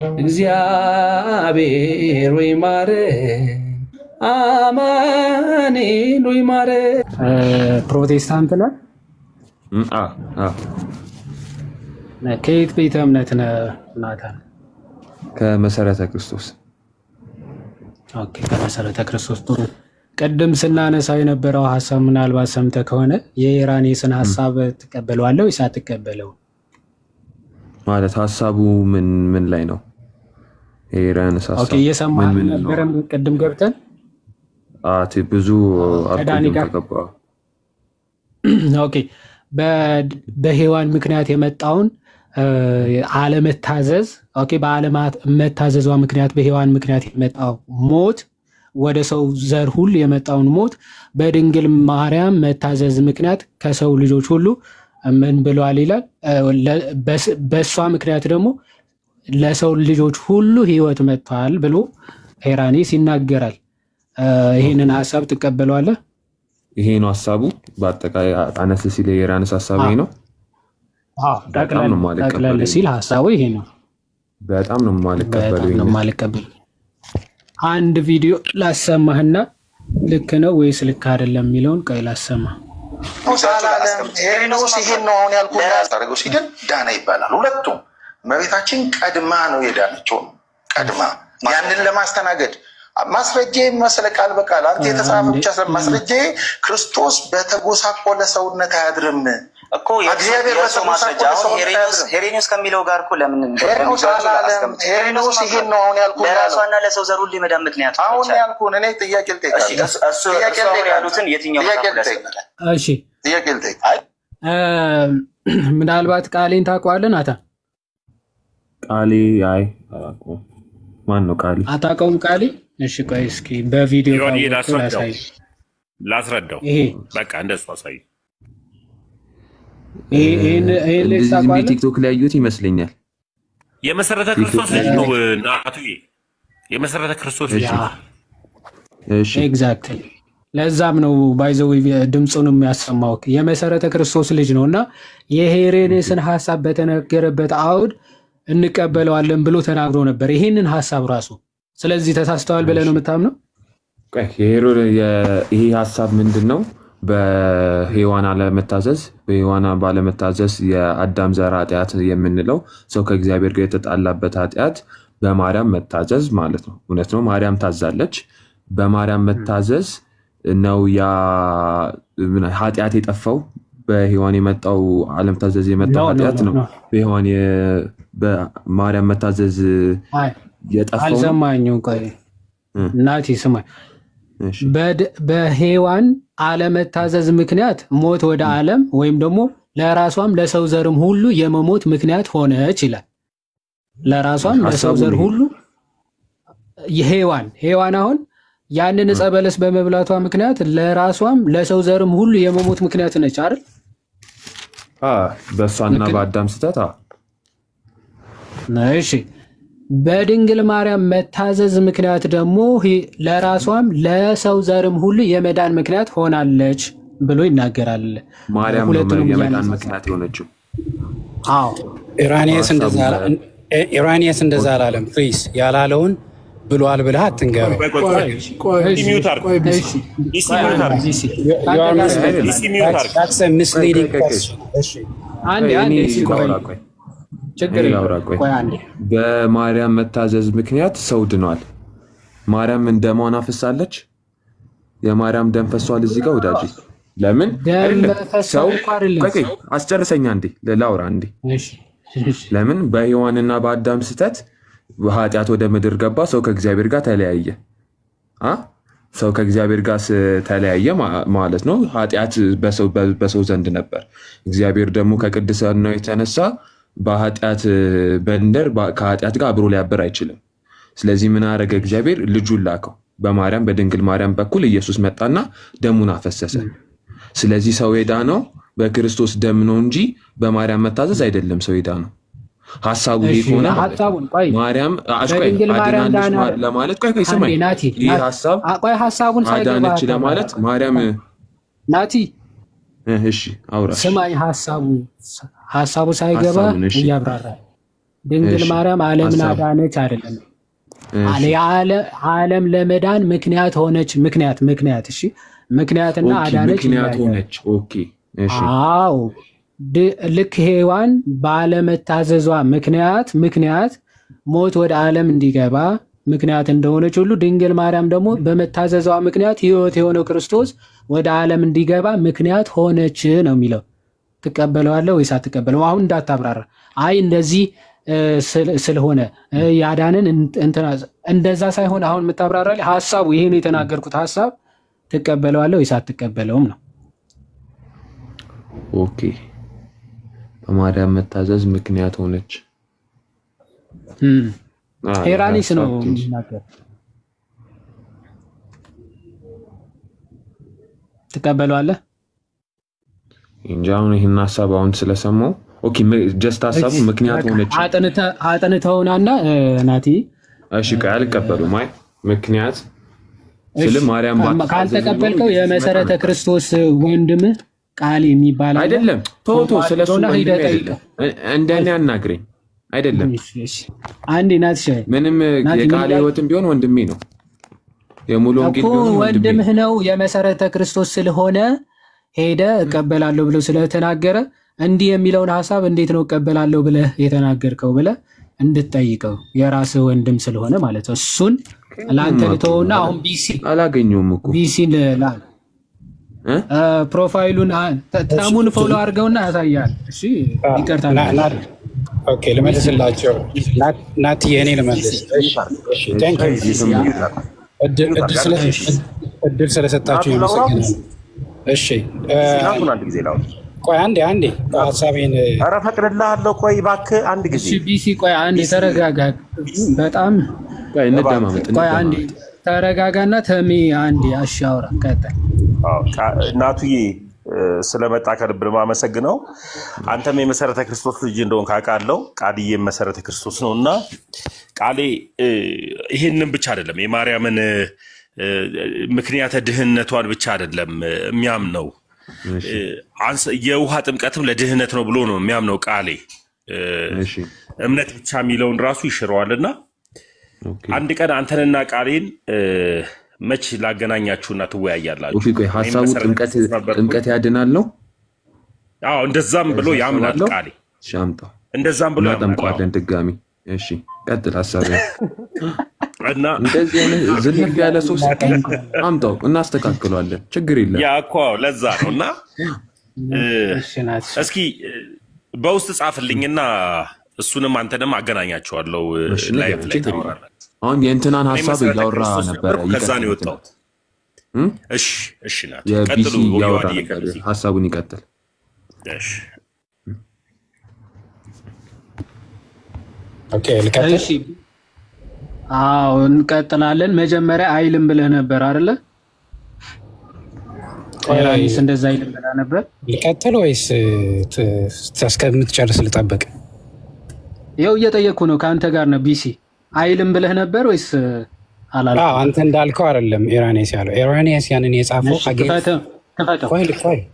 እግዚአብሔር ወይ ማረን አማኑኤል ወይ ማረን። ፕሮቴስታንት ነህ? ከየት ቤተ እምነት ነህ ናታን? ከመሰረተ ክርስቶስ። ኦኬ፣ ከመሰረተ ክርስቶስ። ጥሩ። ቅድም ስናነሳው የነበረው ሀሳብ ምናልባት ሰምተህ ከሆነ የኢራኔስን ሀሳብ ትቀበለዋለህ ወይስ አትቀበለው? ማለት ሀሳቡ ምን ላይ ነው? የኢራኔስ ሀሳብ ኦኬ፣ እየሰማህ ነበረም ቅድም ገብተን ብዙ አልቆየም። ኦኬ፣ በሔዋን ምክንያት የመጣውን አለመታዘዝ፣ ኦኬ፣ በአለመታዘዟ ምክንያት በሔዋን ምክንያት የመጣው ሞት፣ ወደ ሰው ዘር ሁሉ የመጣውን ሞት በድንግል ማርያም መታዘዝ ምክንያት ከሰው ልጆች ሁሉ ምን ብለዋል ይላል። በእሷ ምክንያት ደግሞ ለሰው ልጆች ሁሉ ሕይወት መጥቷል ብሎ ኢራኔስ ይናገራል። ይህንን ሀሳብ ትቀበለዋለህ? ይሄ ነው ሀሳቡ። በአጠቃላይ አነስ ሲል የኢራኔስ ሀሳብ ይሄ ነው። ጠቅለል ሲል ሀሳቡ ይሄ ነው። በጣም ነው የማልቀበለው። አንድ ቪዲዮ ላሰማህና ልክ ነው ወይስ ልክ አይደለም የሚለውን ቆይ ላሰማህ። ሄሬኖስ ይሄን ነው አሁን ያልኩህ። ያደረገው ሲድን ዳነ ይባላል። ሁለቱም እመቤታችን ቀድማ ነው የዳነችው። ቀድማ ያንን ለማስተናገድ ማስረጃ መሰለ ቃል በቃል አንተ የተጻፈ ብቻ ማስረጃ ክርስቶስ በተጎሳቆለ ሰውነት አያድርም እኮ እግዚአብሔር በሰው ማስረጃ። ሄሬኖስ ከሚለው ጋር እኮ ለምን ሄሬኖስ ይሄን ነው አሁን ያልኩህ። ለራሷና ለሰው ዘሩ ሊመዳን ምክንያት አሁን ያልኩህ እኔ ጥያቄ ልጠይቅ። እሱ ያሉትን የትኛው እሺ ጥያቄ ልጠይቅ። ምናልባት ቃሌን ታውቀዋለህ ናታ? ቃሌ አይ ማን ነው ቃሌ? አታውቀውም ቃሌ? እሺ ቆይ እስኪ በቪዲዮ ላስረዳው። በቃ እንደሱ አሳይ። ይሄን ቲክቶክ ላይ ያዩት ይመስለኛል። የመሰረተ ክርስቶስ ልጅ ነው ናቱዬ፣ የመሰረተ ክርስቶስ ልጅ ነው። እሺ ኤግዛክትሊ። ለዛም ነው ባይዘው ድምጹን የሚያሰማው የመሰረተ ክርስቶስ ልጅ ነውና የሄሬኔስን ሐሳብ በተነገረበት አውድ እንቀበለዋለን ብሎ ተናግሮ ነበር ይሄንን ሐሳብ ራሱ። ስለዚህ ተሳስተዋል ብለህ ነው የምታምነው? ይሄ ሐሳብ ምንድነው? በሔዋን አለመታዘዝ፣ በሔዋን ባለመታዘዝ የአዳም ዘር ኃጢአት የምንለው ሰው ከእግዚአብሔር ጋር የተጣላበት ኃጢአት በማርያም መታዘዝ ማለት ነው። እውነት ነው፣ ማርያም ታዛለች። በማርያም መታዘዝ ነው ያ ኃጢአት የጠፋው። በሔዋን የመጣው አለመታዘዝ የመጣው ኃጢአት ነው። በማርያም መታዘዝ የጠፋው አልሰማኝም። ቆይ እናቴ ስማኝ። በሔዋን አለመታዘዝ ምክንያት ሞት ወደ ዓለም ወይም ደግሞ ለራሷም ለሰው ዘርም ሁሉ የመሞት ምክንያት ሆነች ይላል። ለራሷም ለሰው ዘር ሁሉ ሔዋን አሁን ያንን ዕፀ በለስ በመብላቷ ምክንያት ለራሷም ለሰው ዘርም ሁሉ የመሞት ምክንያት ነች አይደል? በእሷና በአዳም ስህተት። እሺ በድንግል ማርያም መታዘዝ ምክንያት ደግሞ ለራሷም ለሰው ዘርም ሁሉ የመዳን ምክንያት ሆናለች ብሎ ይናገራል። ማርያም ነው የመዳን ምክንያት የሆነችው። አዎ ኢራኔስ እንደዛ አላለም። ፕሊዝ ያላለውን ብሏል ብለህ አትንገረው። በማርያም መታዘዝ ምክንያት ሰው ድኗል። ማርያም ደሟን አፍሳለች። የማርያም ደም ፈሷል እዚህ ጋር ወዳጅ። ለምን ሰው አስጨርሰኛ እንዴ ላውራ እንዴ። ለምን በሔዋንና በአዳም ስህተት ኃጢአት ወደ ምድር ገባ። ሰው ከእግዚአብሔር ጋር ተለያየ። ሰው ከእግዚአብሔር ጋር ተለያየ ማለት ነው። ኃጢአት በሰው ዘንድ ነበር። እግዚአብሔር ደግሞ ከቅድስናው የተነሳ በኃጢአት በእንደር ከኃጢአት ጋር አብሮ ሊያበር አይችልም። ስለዚህ ምን አደረገ? እግዚአብሔር ልጁን ላከው። በማርያም በድንግል ማርያም በኩል ኢየሱስ መጣና ደሙን አፈሰሰ። ስለዚህ ሰው የዳነው በክርስቶስ ደም ነው እንጂ በማርያም መታዘዝ አይደለም። ሰው የዳነው ሐሳቡ ይሆነ ማርያም አድናለች ለማለት ቆይ ስማኝ። ይሄ ሐሳብ ሐሳቡን አዳነች ለማለት ማርያም ናቲ እሺ አውራ ስማኝ። ሐሳቡ ሳይገባ እያብራራ ድንግል ማርያም ዓለምን አዳነች አይደለም። ዓለም ለመዳን ምክንያት ሆነች። ምክንያት እሺ፣ ምክንያትና አዳነች ምክንያት ሆነች። ኦኬ እሺ። አዎ ልክ ሔዋን ባለመታዘዟ ምክንያት ሞት ወደ ዓለም እንዲገባ ምክንያት እንደሆነች ሁሉ ድንግል ማርያም ደግሞ በመታዘዟ ምክንያት ሕይወት የሆነው ክርስቶስ ወደ ዓለም እንዲገባ ምክንያት ሆነች ነው የሚለው። ትቀበለዋለህ ወይስ አትቀበለው? አሁን እንዳታብራራ። አይ እንደዚህ ስለሆነ ያዳንን እንደዛ ሳይሆን አሁን የምታብራራልኝ ሐሳቡ ይሄ ነው። የተናገርኩት ሐሳብ ትቀበለዋለህ ወይስ አትቀበለውም ነው። ኦኬ በማርያም መታዘዝ ምክንያት ሆነች። ሄራኒስ ነው የሚናገር። ትቀበለዋለህ? እንጂ አሁን ይሄን ሐሳብ አሁን ስለሰማው ኦኬ ጀስት ሐሳቡ ምክንያት ሆነች። አጥንተውናና ናቲ እሺ አልቀበሉም። አይ ምክንያት ስለ ማርያም ካልተቀበልከው የመሰረተ ክርስቶስ ወንድም ቃል የሚባል አይደለም። ቶቶ ስለሱ እንደኔ አናግረኝ አይደለም። አንዴ ናትሽ ምንም የቃል ሕይወትም ቢሆን ወንድሜ ነው። የሙሉ ወንጌል ቢሆን ወንድምህ ነው። የመሰረተ ክርስቶስ ስለሆነ ሄደ እቀበላለሁ ብሎ ስለተናገረ እንዲህ የሚለውን ሐሳብ እንዴት ነው እቀበላለሁ ብለህ የተናገርከው ብለህ እንድትጠይቀው የራስህ ወንድም ስለሆነ ማለት ነው። እሱን ላንተ ልተውና አሁን ቢሲ አላገኘውም እኮ ቢሲን ላል ፕሮፋይሉን ተሙን ፎሎ አድርገውና ያሳያል። እሺ ይቀርታል። ኦኬ ልመልስላቸው። ናቲ የኔ ልመልስ። እሺ ቴንክ ዩ እድል ስለሰጣችሁ ይመስገናል። እሺ አንድ ጊዜ ላው ቆይ አንዴ ሐሳቤን ኧረ ፈቅድልሃለሁ። ቆይ እባክህ አንድ ጊዜ እሺ ቢሲ ቆይ አንዴ ተረጋጋ። በጣም ቆይ እንደማመጥ ቆይ አንዴ ተረጋጋና ተሚ አንዴ አሻውራ ቀጥል። እናቱዬ ስለመጣ ከልብ ማመሰግነው። አንተም የመሰረተ ክርስቶስ ልጅ እንደሆንክ አውቃለሁ። ቃልዬም መሰረተ ክርስቶስ ነውና ቃሌ ይሄንን ብቻ አይደለም የማርያምን ምክንያተ ድህነቷን ብቻ አይደለም የሚያምነው የውሃ ጥምቀትም ለድህነት ነው ብሎ ነው የሚያምነው ቃሌ። እምነት ብቻ የሚለውን ራሱ ይሽረዋልና አንድ ቀን አንተንና ቃሌን መች ላገናኛችሁና ትወያያላችሁ። ኦፊ ቆይ ሐሳቡ ጥምቀት ያድናል ነው? አዎ እንደዛም ብሎ ያምናል ቃሌ። ሻምጣው እንደዛም ብሎ ያምናል ድጋሚ። እሺ ቀጥል ሐሳብ እና እንደዚህ አይነት ዝንፍ ያለ ሰው አምጣው እናስተካክለዋለን። ችግር የለም። ያ እኮ ለዛ ነውና እስኪ በውስጥ ጻፍልኝና እሱንም አንተንም አገናኛቸዋለሁ ላይቭ ላይ ታወራለህ። አሁን የእንትናን ሐሳብ ያወራ ነበር ከዛ ነው የወጣው። እሺ ናት ቀጥሉ። ሐሳቡን ይቀጥል። እሺ ኦኬ ልቀጥል። እሺ አዎ እንቀጥላለን። መጀመሪያ አይልም ብለህ ነበር አይደለ? ራይስ እንደዛ አይልም ብለህ ነበር። ልቀጥል ወይስ እስከምትጨርስ ልጠብቅ? ይኸው እየጠየቅኩ ነው ከአንተ ጋር ነው። ቢሲ አይልም ብለህ ነበር ወይስ አላልኩም? አዎ አንተ እንዳልከው አይደለም ኢራኒስ ያለው። ኢራኒስ ያንን የጻፈው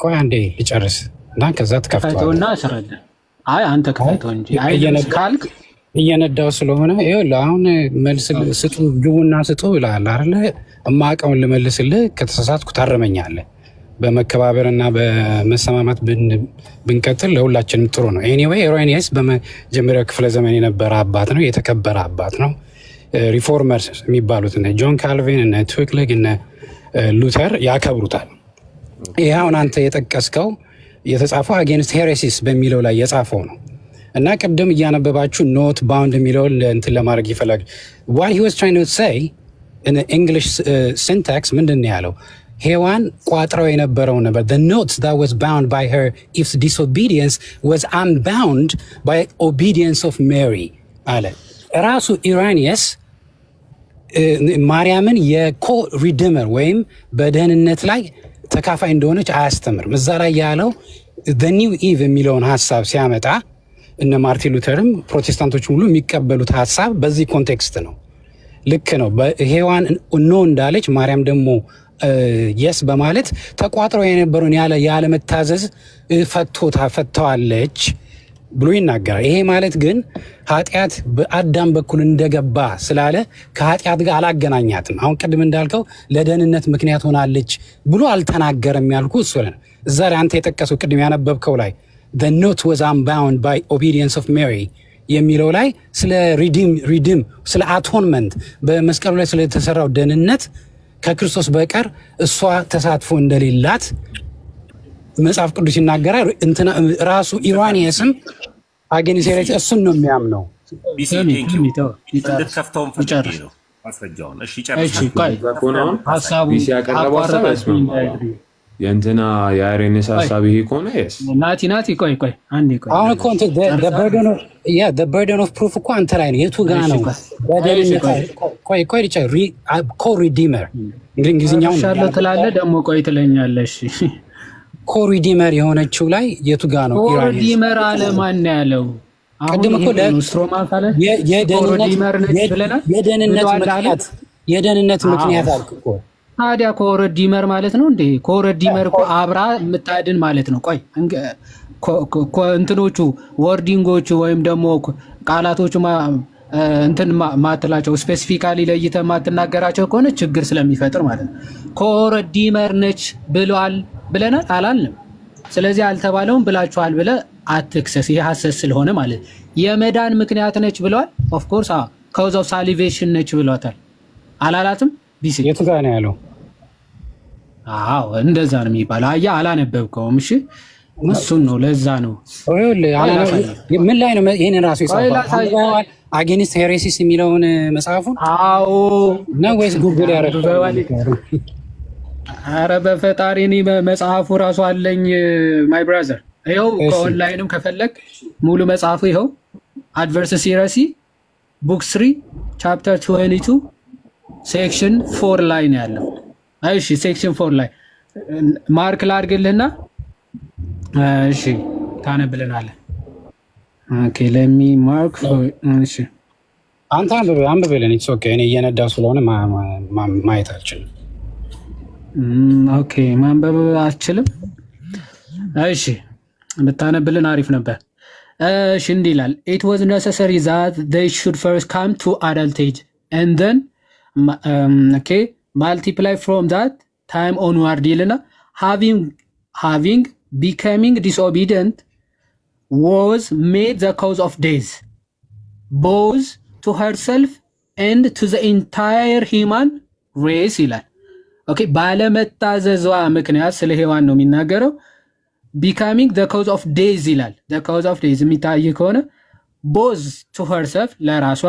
ቆይ አንዴ ልጨርስ እና ከዛ ትከፍተውና አስረዳ። አይ አንተ ከፍተው እንጂ አይልም ካልክ እየነዳው ስለሆነ ይኸውልህ አሁን መልስ ስጡ ግቡና ስጡ ብለሃል አይደለ? እማቀውን ልመልስልህ ከተሳሳትኩ ታረመኛለህ። በመከባበርና በመሰማማት ብንቀጥል ለሁላችንም ጥሩ ነው። ኤኒዌይ ኢራኒስ በመጀመሪያው ክፍለ ዘመን የነበረ አባት ነው፣ የተከበረ አባት ነው። ሪፎርመርስ የሚባሉት እነ ጆን ካልቪን እነ ትዊክሊግ እነ ሉተር ያከብሩታል። ይሄ አሁን አንተ የጠቀስከው የተጻፈው አጌንስት ሄሬሲስ በሚለው ላይ የጻፈው ነው። እና ቅድም እያነበባችሁ ኖት ባውንድ የሚለውን እንትን ለማድረግ ይፈላል። what he was trying to say in the English syntax ምንድን ነው ያለው? ሔዋን ቋጥረው የነበረው ነበር the note that was bound by her if disobedience was unbound by obedience of Mary አለ። ራሱ ኢራኒየስ ማርያምን የኮ ሪዲመር ወይም በደህንነት ላይ ተካፋይ እንደሆነች አያስተምርም። እዛ ላይ ያለው the new Eve የሚለውን ሐሳብ ሲያመጣ እነ ማርቲን ሉተርም ፕሮቴስታንቶች ሁሉ የሚቀበሉት ሐሳብ በዚህ ኮንቴክስት ነው። ልክ ነው። ሔዋን ኖ እንዳለች ማርያም ደግሞ የስ በማለት ተቋጥረው የነበረውን ያለ መታዘዝ ፈተዋለች ብሎ ይናገራል። ይሄ ማለት ግን ኃጢአት በአዳም በኩል እንደገባ ስላለ ከኃጢአት ጋር አላገናኛትም። አሁን ቅድም እንዳልከው ለደህንነት ምክንያት ሆናለች ብሎ አልተናገረም ያልኩ እሱ ነው። እዛ ላይ አንተ የጠቀሰው ቅድም ያነበብከው ላይ the note was unbound by obedience of Mary የሚለው ላይ ስለ ሪዲም ስለ አቶንመንት በመስቀሉ ላይ ስለተሰራው ደህንነት ከክርስቶስ በቀር እሷ ተሳትፎ እንደሌላት መጽሐፍ ቅዱስ ይናገራል። እንትና ራሱ ኢራኒየስም አገኒሴሬት እሱን ነው የሚያምነው። እንድትከፍተውም ፈልጌ ነው ማስረጃውን። እሺ ጨርሽ። ሀሳቡ የእንትና የአሬኔስ ሀሳብ ይሄ ከሆነ ናቲ ቆይ አንዴ ቆይ አሁን እኮ the burden of proof እኮ አንተ ላይ ነው። የቱ ጋ ነው ቆይ ኮ-ሪዲመር እንግሊዝኛውን ሻለ ትላለህ ደግሞ ቆይ ትለኛለሽ። ኮ-ሪዲመር የሆነችው ላይ የቱ ጋ ነው? ኮ-ሪዲመር አለ ማን ያለው? ቅድም እኮ ስትሮማን ካለ የደህንነት ምክንያት አልክ እኮ። ታዲያ ኮ-ሪዲመር ማለት ነው እንዴ? ኮ-ሪዲመር እኮ አብራ የምታድን ማለት ነው። ቆይ እንትኖቹ ወርዲንጎቹ ወይም ደግሞ ቃላቶቹ እንትን ማትላቸው ስፔሲፊካሊ ለይተ ማትናገራቸው ከሆነ ችግር ስለሚፈጥር ማለት ነው። ኮ-ሪዲመር ነች ብሏል ብለናል አላልንም። ስለዚህ አልተባለውም ብላችኋል ብለ አትክሰስ። ይሄ ሐሰት ስለሆነ ማለት የመዳን ምክንያት ነች ብለዋል። ኦፍ ኮርስ ካውዝ ኦፍ ሳሊቬሽን ነች ብሏታል አላላትም? ቢሲ የቱ ጋር ነው ያለው? አዎ እንደዛ ነው የሚባለው። አያ አላነበብከውም? እሺ እሱን ነው ለዛ ነው ምን ላይ ነው ይሄንን ራሱ ይጻፋል አጌንስት ሄሬሲስ የሚለውን መጽሐፉን? አዎ ነው ወይስ ጉግል ያረፈው? አረ በፈጣሪ እኔ መጽሐፉ ራሱ አለኝ ማይ ብራዘር። ይኸው ከኦንላይንም ከፈለክ ሙሉ መጽሐፉ ይኸው አድቨርሰስ ሄሬሲ ቡክ 3 ቻፕተር 22 ሴክሽን 4 ላይ ነው ያለው። እሺ ሴክሽን 4 ላይ ማርክ ላድርግልህና እሺ ታነብልናለህ። ኦኬ ለሚ ማርክ እሺ አንተ አንብብልን። ኢትስ ኦኬ እኔ እየነዳሁ ስለሆነ ማየት አልችልም። ኦኬ ማንበብ አልችልም። እሺ ብታነብልን አሪፍ ነበር። እሺ እንዲህ ይላል it was necessary that they should first come to adult age and then okay multiply from that time onward ይልና having becoming disobedient was made the cause of death both to herself and to the entire human race ይላል። ኦኬ ባለመታዘዟ ምክንያት ስለ ሔዋን ነው የሚናገረው። becoming the cause of death ይላል። the cause of death የሚታይ ከሆነ both to herself ለራሷ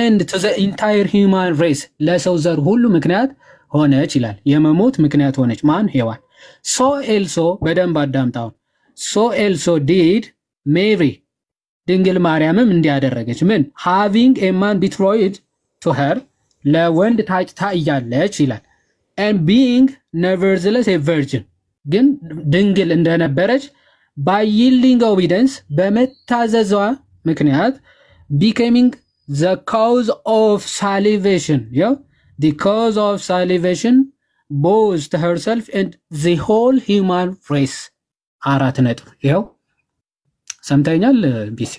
and to the entire human race ለሰው ዘር ሁሉ ምክንያት ሆነች ይላል። የመሞት ምክንያት ሆነች ማን? ሔዋን። so also በደንብ አዳምጣው። so also did Mary ድንግል ማርያምም እንዲያደረገች ምን? having a man betrothed to her ለወንድ ታጭታ እያለች ይላል and being nevertheless a virgin ግን ድንግል እንደነበረች by yielding obedience በመታዘዟ ምክንያት becoming the cause of salvation the cause of salvation both to herself and the whole human race 4 ነጥብ ይኸው ሰምተኛል ቢሲ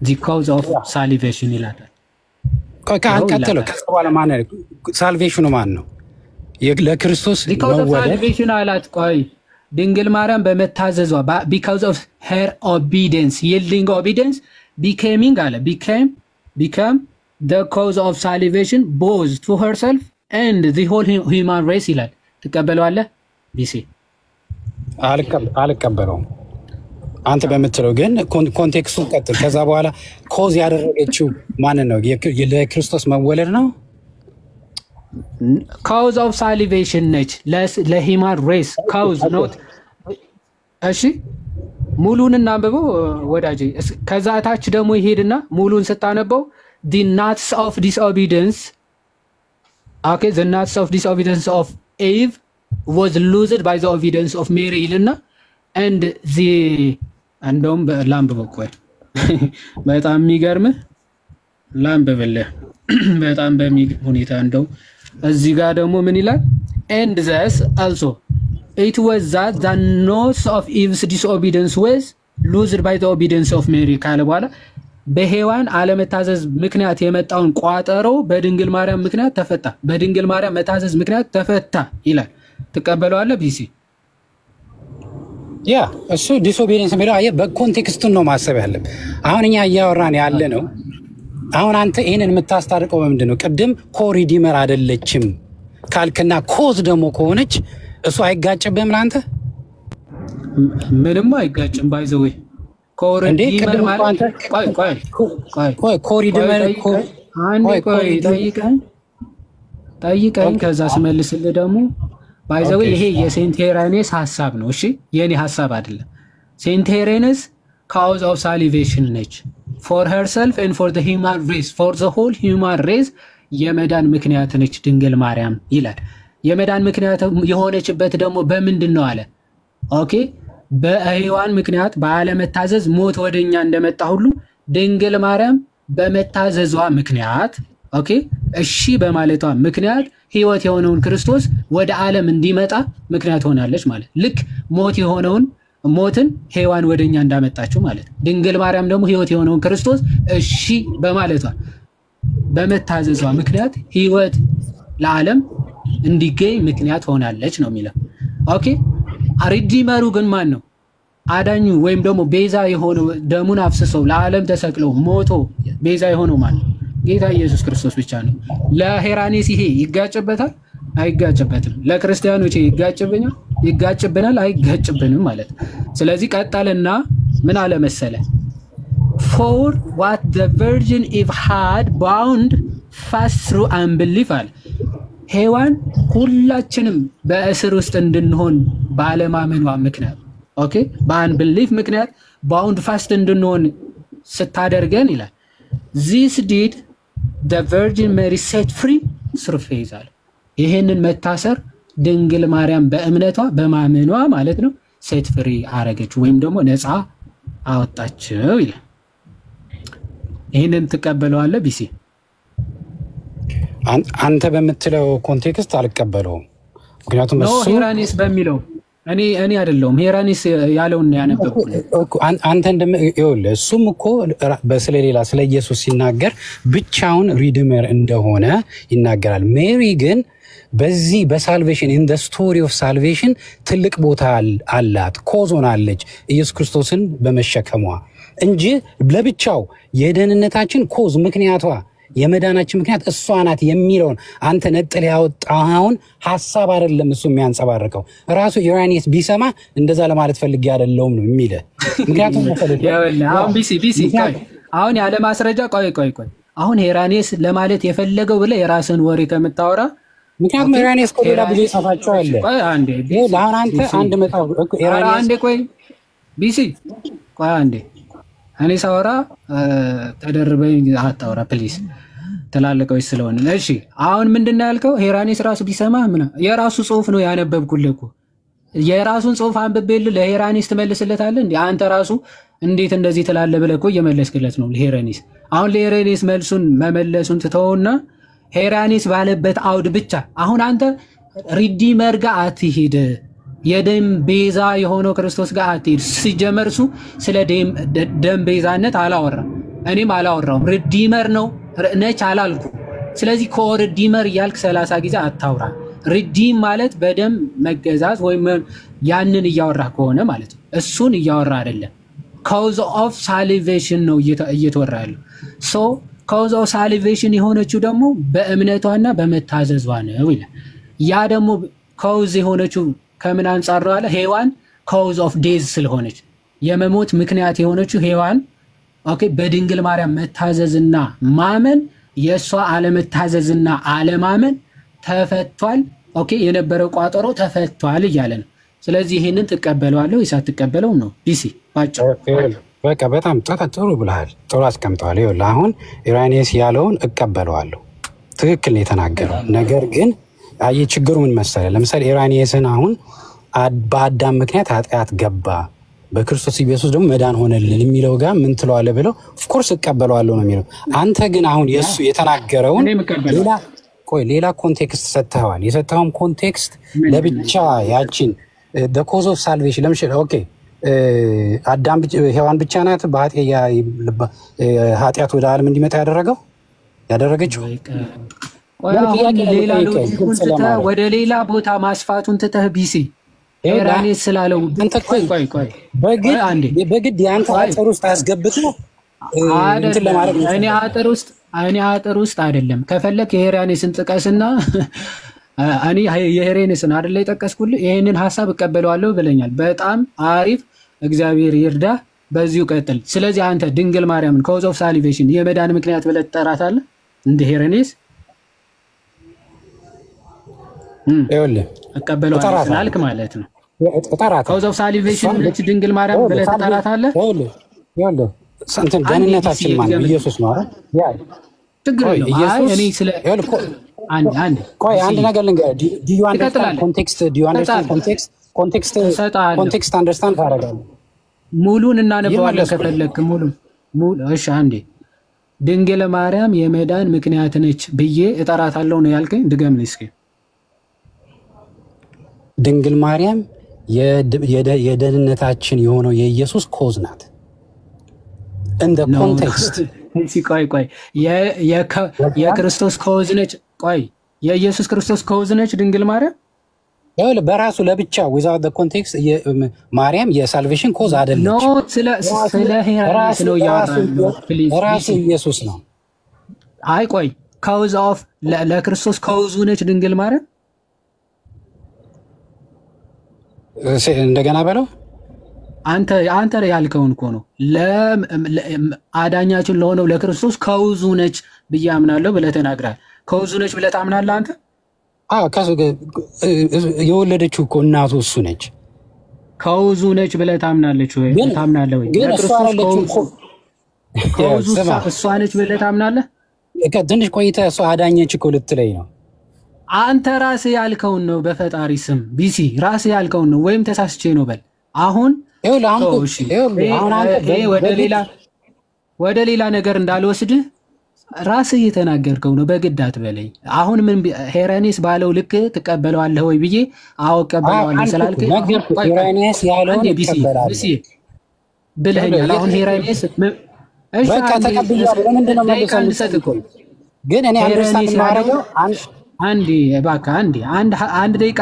the cause of salvation ይላል። ቀጥሎ ከዛ በኋላ ማን ሳልቬሽኑ ማን ነው? ለክርስቶስ ነው ሳልቬሽን አላት። ቆይ ድንግል ማርያም በመታዘዟ because of her obedience yielding obedience becoming አለ become the cause of salvation both to herself and the whole human race ይላል። ትቀበለዋለህ ቢሲ? አልቀበለውም። አንተ በመትለው ግን ኮንቴክስቱን ቀጥል። ከዛ በኋላ ኮዝ ያደረገችው ማን ነው? ለክርስቶስ መወለድ ነው። cause of salvation ነች ለሂማን ሬስ cause not። እሺ ሙሉን እናንብበው ወዳጄ። ከዛ ታች ደግሞ ይሄድና ሙሉን ስታነበው the nuts of disobedience okay the nuts of disobedience of Eve was loosed by the obedience of Mary ይልና and the እንደውም ላንብበው ቆይ በጣም የሚገርምህ ላንብብልህ በጣም በሚገርም ሁኔታ እንደው እዚህ ጋር ደግሞ ምን ይላል? and thus also it was that the notes of Eve's disobedience was loosed by the obedience of Mary ካለ በኋላ በሔዋን አለመታዘዝ ምክንያት የመጣውን ቋጠሮ በድንግል ማርያም ምክንያት ተፈታ፣ በድንግል ማርያም መታዘዝ ምክንያት ተፈታ ይላል። ትቀበለዋለህ ቢሲ? ያ እሱ ዲስኦቢዲየንስ የሚለው አየህ በኮንቴክስቱን ነው ማሰብ ያለብን። አሁን እኛ እያወራን ያለ ነው። አሁን አንተ ይሄንን የምታስታርቀው በምንድን ነው? ቅድም ኮሪዲመር አይደለችም ካልክና ኮዝ ደግሞ ከሆነች እሱ አይጋጭብህም ለአንተ? ምንም አይጋጭም። ባይዘው ኮሪዲመር ማለት ቆይ ኮሪዲመር ጠይቀኝ ከዛ ስመልስልህ ደግሞ ባይዘው ይሄ የሴንት ሄራኔስ ሐሳብ ነው። እሺ የኔ ሐሳብ አይደለም። ሴንት ሄራኔስ cause of salvation ነች for herself and for the human race, for the whole human race የመዳን ምክንያት ነች ድንግል ማርያም ይላል። የመዳን ምክንያት የሆነችበት ደግሞ በምንድን ነው አለ? ኦኬ በሔዋን ምክንያት ባለመታዘዝ ሞት ወደኛ እንደመጣ ሁሉ ድንግል ማርያም በመታዘዟ ምክንያት ኦኬ እሺ በማለቷ ምክንያት ሕይወት የሆነውን ክርስቶስ ወደ ዓለም እንዲመጣ ምክንያት ሆናለች ማለት። ልክ ሞትን ሔዋን ወደኛ እንዳመጣችው ማለት። ድንግል ማርያም ደግሞ ሕይወት የሆነውን ክርስቶስ እሺ በማለቷ በመታዘዟ ምክንያት ሕይወት ለዓለም እንዲገኝ ምክንያት ሆናለች ነው የሚለው። ኦኬ ሪዲመሩ ግን ማን ነው? አዳኙ ወይም ደግሞ ቤዛ የሆነው ደሙን አፍስሰው ለዓለም ተሰቅለው ሞቶ ቤዛ የሆነው ማን ነው? ጌታ ኢየሱስ ክርስቶስ ብቻ ነው። ለሄራኔስ ይሄ ይጋጭበታል? አይጋጭበትም። ለክርስቲያኖች ይጋጭብናል? አይጋጭብንም ማለት። ስለዚህ ቀጠልና ምን አለ መሰለ? for what the virgin Eve had bound fast through unbelief አለ። ሔዋን ሁላችንም በእስር ውስጥ እንድንሆን ባለማመኗ ምክንያት ኦኬ በአንብሊፍ ምክንያት ባውንድ ፋስት እንድንሆን ስታደርገን ይላል this did the virgin Mary set free through faith አለ። ይሄንን መታሰር ድንግል ማርያም በእምነቷ በማመኗ ማለት ነው ሴት ፍሪ አረገች ወይም ደግሞ ነፃ አወጣችው ይላል። ይሄንን ትቀበለዋለህ ቢሲ? አንተ በምትለው ኮንቴክስት አልቀበለውም። ምክንያቱም እሱ ሄራኔስ በሚለው እኔ አይደለሁም ሄራኔስ ያለውን ያነበብኩት አንተ እንደምይኸውልህ እሱም እኮ በስለሌላ ስለ ኢየሱስ ሲናገር ብቻውን ሪዲመር እንደሆነ ይናገራል። ሜሪ ግን በዚህ በሳልቬሽን ኢን ዘ ስቶሪ ኦፍ ሳልቬሽን ትልቅ ቦታ አላት፣ ኮዝ ሆናለች ኢየሱስ ክርስቶስን በመሸከሟ እንጂ ለብቻው የደህንነታችን ኮዝ ምክንያቷ የመዳናችን ምክንያት እሷ ናት የሚለውን አንተ ነጥል ያወጣውን ሐሳብ አይደለም እሱ የሚያንጸባርቀው። ራሱ ኢራኒስ ቢሰማ እንደዛ ለማለት ፈልጌ አይደለም ነው የሚለው። ምክንያቱም አሁን ቢሲ አሁን ያለ ማስረጃ ቆይ አሁን ሄራኔስ ለማለት የፈለገው ብለ የራስን ወሬ ከምታወራ ምክንያቱም ኢራኒስ ኮላ ብዙ ይጻፋቸው አለ። አንዴ ለአሁን አንተ አንድ መጣው ኢራኒስ አንዴ ቆይ ቢሲ ቆይ አንዴ እኔ ሳወራ ተደርበኝ አታወራ ፕሊዝ ተላለቀው ስለሆነ። እሺ አሁን ምንድነው ያልከው? ሄራኔስ ራሱ ቢሰማ ምን የራሱ ጽሁፍ ነው ያነበብኩልህ እኮ የራሱን ጽሁፍ አንብቤልህ ለሄራኔስ ትመልስለታለህ እንዴ? አንተ ራሱ እንዴት እንደዚህ ትላለህ ብለህ እኮ እየመለስክለት ነው ለሄራኔስ። አሁን ለሄራኔስ መልሱን መመለሱን ትተውና ሄራኔስ ባለበት አውድ ብቻ አሁን አንተ ሪዲመር ጋር አትሂድ፣ የደም ቤዛ የሆነው ክርስቶስ ጋር አትሂድ። ሲጀመርሱ ስለ ደም ቤዛነት አላወራ፣ እኔም አላወራውም። ሪዲመር ነው ነች አላልኩ። ስለዚህ ኮሪዲመር እያልክ 30 ጊዜ አታውራ። ሪዲም ማለት በደም መገዛት ወይም ያንን እያወራ ከሆነ ማለት ነው እሱን እያወራ አይደለም። cause of salvation ነው እየተወራ ያለው። ሶ cause of salvation የሆነችው ደግሞ በእምነቷና በመታዘዟ ነው ይላል። ያ ደግሞ cause የሆነችው ከምን አንፃር ነው አለ? ሔዋን cause of death ስለሆነች የመሞት ምክንያት የሆነችው ሔዋን ኦኬ በድንግል ማርያም መታዘዝና ማመን የሷ አለመታዘዝና አለማመን ተፈቷል። ኦኬ የነበረው ቋጠሮ ተፈቷል እያለ ነው። ስለዚህ ይሄንን ትቀበለዋለህ ወይስ አትቀበለውም ነው ቢሲ ባጭሩ። በቃ በጣም ጥሩ ብለሃል፣ ጥሩ አስቀምጠዋል። ይኸውልህ አሁን ኢራኒስ ያለውን እቀበለዋለሁ፣ ትክክል ነው የተናገረው። ነገር ግን አይ ችግሩ ምን መሰለህ? ለምሳሌ ኢራኒስን አሁን በአዳም ምክንያት ኃጢአት ገባ በክርስቶስ ኢየሱስ ደግሞ መዳን ሆነልን የሚለው ጋር ምን ትለዋለህ ብለው ኦፍ ኮርስ እቀበለዋለሁ ነው የሚለው። አንተ ግን አሁን የሱ የተናገረውን ሌላ ኮንቴክስት ሰጥተዋል። የሰጠውን ኮንቴክስት ለብቻ ያቺን the cause of salvation ለምሳሌ ኦኬ አዳም ሔዋን ብቻ ናት ኃጢአት ወደ ዓለም እንዲመጣ ያደረገችው ሌላ ወደ ሌላ ቦታ ማስፋቱን ትተህ ቢሲ ሄራኔስ ስላለው በግድ የአንተ አጥር ውስጥ አስገብተህ እንትን ለማድረግ እኔ አጥር ውስጥ አይደለም። ከፈለክ የሄራኔስን ጥቀስና እኔ የሄራኔስን አይደለ የጠቀስኩልህ ይሄንን ሐሳብ እቀበለዋለሁ ብለኛል። በጣም አሪፍ እግዚአብሔር ይርዳ፣ በዚሁ ቀጥል። ስለዚህ አንተ ድንግል ማርያምን cause of salvation የመዳን ምክንያት ብለህ ትጠራታለህ እንደ ሄራኔስ? ይኸውልህ እቀበለዋለሁ ስላልክ ማለት ነው። cause of salvation ለች ድንግል ማርያም ብለህ ትጠራታለህ? ይኸውልህ እንትን ደህንነታችን ማለት ኢየሱስ ነው አይደል? ያ ችግር የለውም። አይ እኔ ስለ አንድ ነገር ልንገርህ። do you understand context understand ታደርጋለህ? ሙሉን እናነበዋለን ከፈለክ ሙሉ እሺ። አንዴ ድንግል ማርያም የመዳን ምክንያት ነች ብዬ እጠራታለሁ ነው ያልከኝ? ድገምልኝ እስኪ። ድንግል ማርያም የደህንነታችን የሆነው የኢየሱስ ኮዝ ናት። እንደ ኮንቴክስት ቆይ የክርስቶስ ኮዝ ነች። ቆይ የኢየሱስ ክርስቶስ ኮዝ ነች ድንግል ማርያም? ይኸውልህ በራሱ ለብቻ without the context ማርያም የሳልቬሽን ኮዝ አይደለች። ኖ ስለ ሄራኔስ ነው ያወራነው። ራሱ ኢየሱስ ነው። አይ ቆይ cause of ለክርስቶስ ኮዙ ነች ድንግል ማርያም? እንደገና በለው። አንተ ያልከውን እኮ ነው። ለአዳኛችን ለሆነው ለክርስቶስ ከውዙ ነች ብዬ አምናለሁ ብለህ ተናግራል። ከውዙ ነች ብለህ ታምናለህ አንተ? የወለደችው እኮ እናቱ እሱ ነች። ከውዙ ነች ብለህ ታምናለች ወይ? ታምናለህ ወይ? ከውዙ እሷ ነች ብለህ ታምናለህ? ትንሽ ቆይተህ እሷ አዳኘች እኮ ልትለኝ ነው። አንተ ራስህ ያልከውን ነው። በፈጣሪ ስም ቢሲ ራስህ ያልከውን ነው። ወይም ተሳስቼ ነው በል። አሁን ወደ ሌላ ነገር እንዳልወስድህ ራስህ እየተናገርከው ነው። በግድ አትበለኝ። አሁን ምን ሄራኔስ ባለው ልክ ትቀበለዋለህ ወይ ብዬ አዎ እቀበለዋለሁ ስላልከኝ ሄራኔስ ያለውን ቢሲ ብለኸኛል። አሁን ሄራኔስ በቃ ተቀብያለሁ። ለምንድን ነው መልሰህ ግን እኔ አንደርስታንድ ማድረገው አንዴ እባክህ አንድ ደቂቃ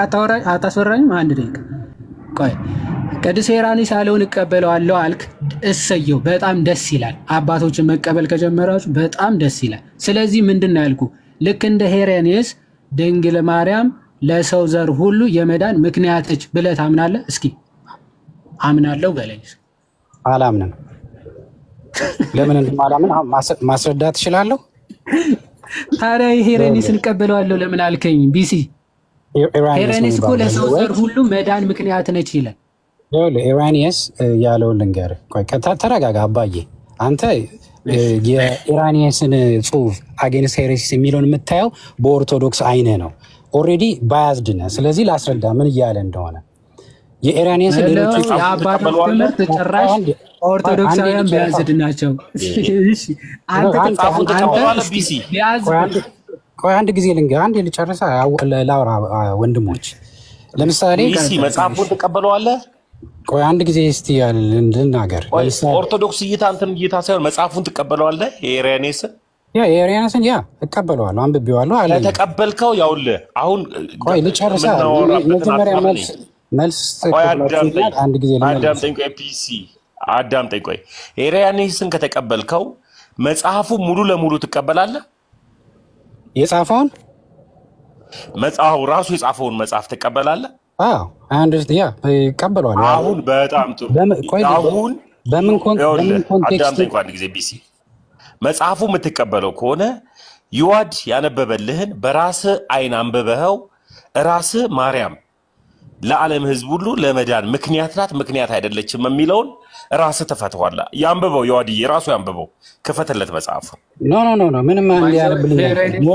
አታስወራኝም? አንድ ደቂቃ ቆይ። ቅዱስ ሄራኔስ ያለውን እቀበለዋለሁ አልክ። እሰየው፣ በጣም ደስ ይላል። አባቶችን መቀበል ከጀመራችሁ በጣም ደስ ይላል። ስለዚህ ምንድን ነው ያልኩህ? ልክ እንደ ሄራኔስ ድንግል ማርያም ለሰው ዘር ሁሉ የመዳን ምክንያት ነች ብለህ ታምናለህ? እስኪ አምናለሁ በለኝ። አላምንም። ለምን እንደማላምን ማስረዳት እችላለሁ። ታዲያ ሄራኔስን እቀበለዋለሁ ለምን አልከኝ? ቢሲ ሄራኔስ እኮ ለሰው ዘር ሁሉ መዳን ምክንያት ነች ይላል። ሄራኔስ ያለውን ልንገርህ። ቆይ ተረጋጋ አባዬ። አንተ የሄራኔስን ጽሑፍ አጌንስት ሄሬሲስ የሚለውን የምታየው በኦርቶዶክስ አይነ ነው። ኦልሬዲ ባያዝድ ነህ። ስለዚህ ላስረዳ ምን እያለ እንደሆነ። የሄራኔስን ሌሎች የአባቶች ትምህርት ጭራሽ ኦርቶዶክሳውያን ቢያዝድ ናቸው። ቆይ አንድ ጊዜ ልንገርህ። አንዴ ልጨርሳ ላውራ ወንድሞች። ለምሳሌ መጽሐፉን ትቀበለዋለህ? ቆይ አንድ ጊዜ እስቲ ልናገር። ኦርቶዶክስ እይታ አንተን እይታ ሳይሆን መጽሐፉን ትቀበለዋለህ? የሄራኔስን እቀበለዋለሁ፣ አንብቤዋለሁ አለ። ለተቀበልከው ያውልህ። አሁን ቆይ ልጨርሳ። መጀመሪያ መልስ አንድ ጊዜ አዳምጠኝ። ቆይ ፒሲ አዳምጠኝ። ቆይ ሄራኔስን ከተቀበልከው መጽሐፉ ሙሉ ለሙሉ ትቀበላለህ? የጻፈውን መጽሐፉ ራሱ የጻፈውን መጽሐፍ ትቀበላለህ? አዎ ይቀበለዋል። አሁን በጣም ጥሩ። አሁን በምን ኮንቴክስት አዳምጠኝ አንድ ጊዜ ቢሲ። መጽሐፉ የምትቀበለው ከሆነ ይዋድ ያነበበልህን በራስህ አይን አንብበኸው ራስህ ማርያም ለዓለም ሕዝብ ሁሉ ለመዳን ምክንያት ናት ምክንያት አይደለችም የሚለውን ራስህ ተፈተዋለህ። ያንብበው፣ ይዋድዬ ራሱ ያንብበው። ክፈትለት መጽሐፉ። ኖ ምንም ያነብልኝ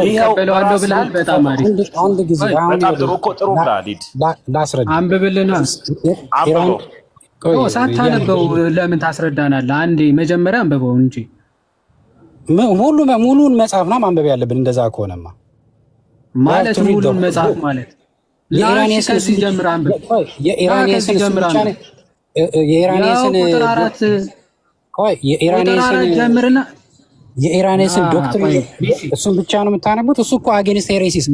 ይቀበለዋለሁ ብለሃል። በጣም አሪፍ። አንድ ጊዜ በጣም ጥሩ ብለሃል። ሂድ ላስረዳ። አንብብልና አንብበው። ሳታነበው ለምን ታስረዳናለህ? አንዴ መጀመሪያ አንብበው እንጂ ሙሉን መጽሐፍ ነው ማንበብ ያለብን። እንደዛ ከሆነማ ማለት ሙሉን መጽሐፍ ማለት የኢራኔስን ሲጀምር አንብብ የኢራኔስን ጀምርና የኢራኔስን ዶክትሪን እሱን ብቻ ነው የምታነቡት እሱ እኮ አጌንስት ሄሬሲስ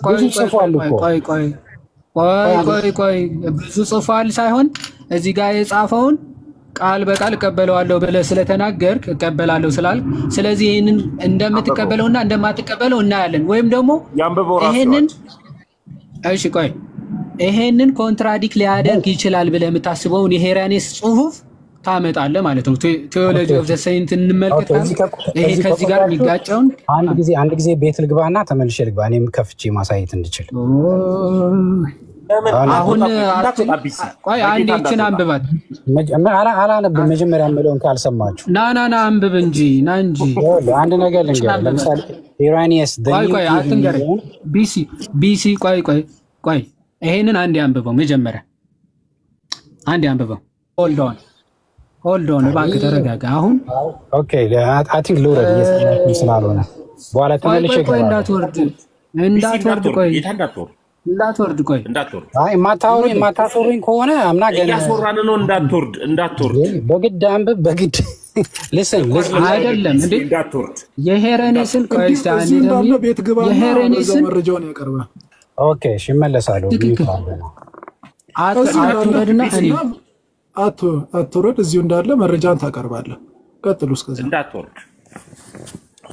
ብዙ ጽፏል እኮ ቆይ ብዙ ጽፏል ሳይሆን እዚህ ጋር የጻፈውን ቃል በቃል እቀበለዋለሁ ብለህ ስለተናገርክ እቀበላለሁ ስላልክ ስለዚህ ይሄንን እንደምትቀበለውና እንደማትቀበለው እናያለን ወይም ደግሞ ይሄንን እሺ ቆይ ይሄንን ኮንትራዲክት ሊያደርግ ይችላል ብለህ የምታስበውን የሄራኔስ ጽሁፍ ታመጣለህ ማለት ነው ቴዎሎጂ ኦፍ ዘ ሴንት እንመልከት ይሄ ከዚህ ጋር የሚጋጨውን አንድ ጊዜ ቤት ልግባና ተመልሼ ልግባ እኔም ከፍቼ ማሳየት እንድችል አሁን ቆይ አንዴ እቺን አንብባት አላነብም መጀመሪያ የምለውን ካልሰማችሁ ና አንብብ እንጂ ና እንጂ አንድ ነገር ልንገርህ ለምሳሌ ኢራኒየስ ቆይ አትንገረኝ ቢሲ ቆይ ይሄንን አንዴ አንብበው መጀመሪያ አንዴ አንብበው ሆልድ ኦን እባክህ ተረጋጋ አሁን ኦኬ አይ ቲንክ ሎረድ እየሰማችሁ ስላልሆነ በኋላ ተመልሼ ቆይ እንዳትወርድ ቆይ አይ ማታወሩኝ ከሆነ አምና ገና ያስወራን ነው እንዳትወርድ በግድ አንብብ በግድ listen አይደለም እንዴ እንዳትወርድ የሄረኔስን ቆይስ አንዴ ቤት ግባና የሄረኔስን መረጃውን ያቀርባ ኦኬ እሺ መለሳለሁ አትወርድና አትወርድ እዚሁ እንዳለ መረጃን ታቀርባለህ ቀጥሉ እስከዛ እንዳትወርድ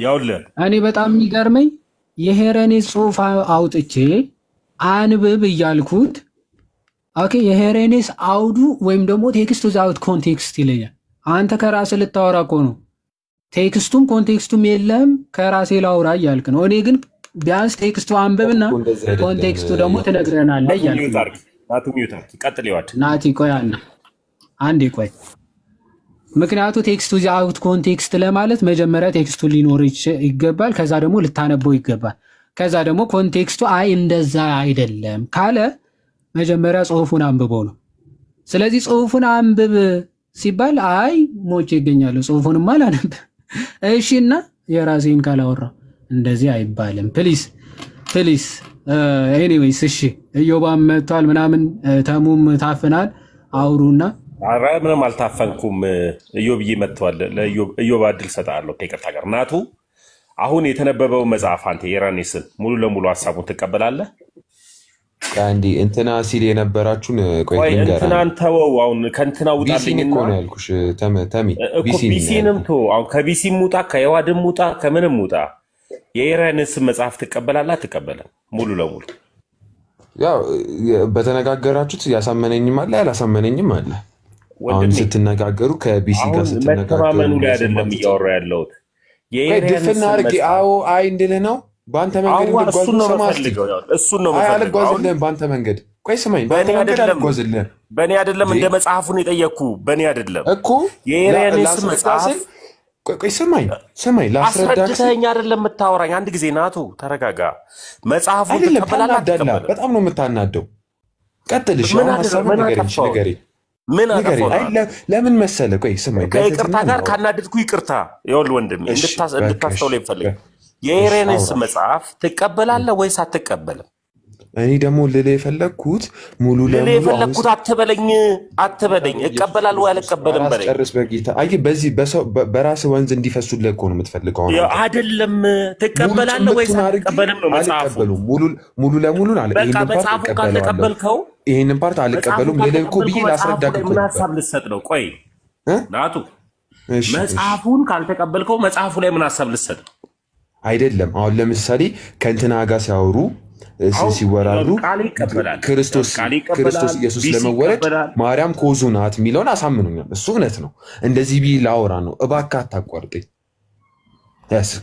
ያውልህ እኔ በጣም የሚገርመኝ የሄረኔስ ጽሁፍ አውጥቼ አንብብ እያልኩት ኦኬ የሄረኔስ አውዱ ወይም ደግሞ ቴክስቱ ዛውት ኮንቴክስት ይለኛል አንተ ከራስህ ልታወራ እኮ ነው ቴክስቱም ኮንቴክስቱም የለም ከራሴ ላውራ እያልክ ነው እኔ ግን ቢያንስ ቴክስቱ አንብብና ኮንቴክስቱ ደግሞ ትነግረናለህ እያልክ ናቱ ሚውታርክ ቀጥል ይዋድ ናቲ ቆይ አንዴ ቆይ ምክንያቱ ቴክስቱ ዛውት ኮንቴክስት ለማለት መጀመሪያ ቴክስቱ ሊኖር ይገባል ከዛ ደግሞ ልታነበው ይገባል ከዛ ደግሞ ኮንቴክስቱ አይ እንደዛ አይደለም ካለ መጀመሪያ ጽሁፉን አንብበው ነው ስለዚህ ጽሁፉን አንብብ ሲባል አይ ሞቼ ይገኛል ጽሁፉንማ አላነብ እሺና የራሴን ካላወራው እንደዚህ አይባልም ፕሊስ ኤኒዌይስ እሺ እዮባም መጥቷል ምናምን ተሙም ታፍናል አውሩና አራ ምንም አልታፈንኩም እዮብዬ መጥቷል ለእዮብ አድል ሰጣለሁ ከይቅርታ ጋር ናቱ አሁን የተነበበው መጽሐፍ አንተ የራኔስን ሙሉ ለሙሉ ሐሳቡን ተቀበላለህ ካንዲ እንትና ሲል የነበራችሁን ቆይ ንገራ እንትናን ተወው አሁን ከእንትና ውጣልኝ እኮ ነው ያልኩሽ ተሚ ቢሲንም ተው አሁን ከቢሲም ውጣ ከየዋድም ውጣ ከምንም ውጣ የራኔስን መጽሐፍ ተቀበላለህ አትቀበለም ሙሉ ለሙሉ ያው በተነጋገራችሁት ያሳመነኝም አለ ያላሳመነኝም አለ አሁን ስትነጋገሩ ከቢሲ ጋር ስትነጋገሩ መተማመኑ ላይ አይደለም እያወራ ያለሁት የራኔስን አርግ አዎ አይ እንደለ ነው ባንተ መንገድ እሱን ነው የምፈልገው እሱን ነው የምፈልገው ባንተ መንገድ ቆይ ስማኝ ባንተ መንገድ አልጓዝልህ በእኔ አይደለም እንደ መጽሐፉን የጠየቅኩ በእኔ አይደለም እኮ የራኔስ መጽሐፍ ቆይ ስማኝ ላስረዳክ አስረድተኸኝ አይደለም የምታወራኝ አንድ ጊዜ ናቱ ተረጋጋ መጽሐፉን ተቀበላለህ በጣም ነው የምታናደው ቀጥልሽ ሐሳቡን ንገረኝ ምን አደረገው ለምን መሰለ ቆይ ስማኝ ከይቅርታ ጋር ካናደድኩ ይቅርታ ይወል ወንድም እንድታስተውል ይፈልግ የራኔስ መጽሐፍ ትቀበላለህ ወይስ አትቀበልም እኔ ደግሞ ልለ የፈለኩት ሙሉ ለሙሉ አትበለኝ እቀበላለሁ ወይ አልቀበልም በለኝ ጨርስ በጌታ አይ በዚህ በራስ ወንዝ እንዲፈሱልህ እኮ ነው የምትፈልገው አይደለም ትቀበላለህ ወይስ አትቀበልም ነው መጽሐፉ ሙሉ ለሙሉ አለ ይሄንን ፓርት አልቀበሉም ለለኮ ብዬ ላስረዳክ እኮ ምን ሐሳብ ልሰጥ ነው ቆይ ናቱ መጽሐፉን ካልተቀበልከው መጽሐፉ ላይ ምን ሐሳብ ልሰጥ ነው አይደለም አሁን ለምሳሌ ከእንትና ጋር ሲያወሩ ሲወራሉ ክርስቶስ ኢየሱስ ለመወለድ ማርያም ኮዙ ናት የሚለውን አሳምኑኛል እሱ እውነት ነው እንደዚህ ቢላውራ ነው እባክህ አታቋርጠኝ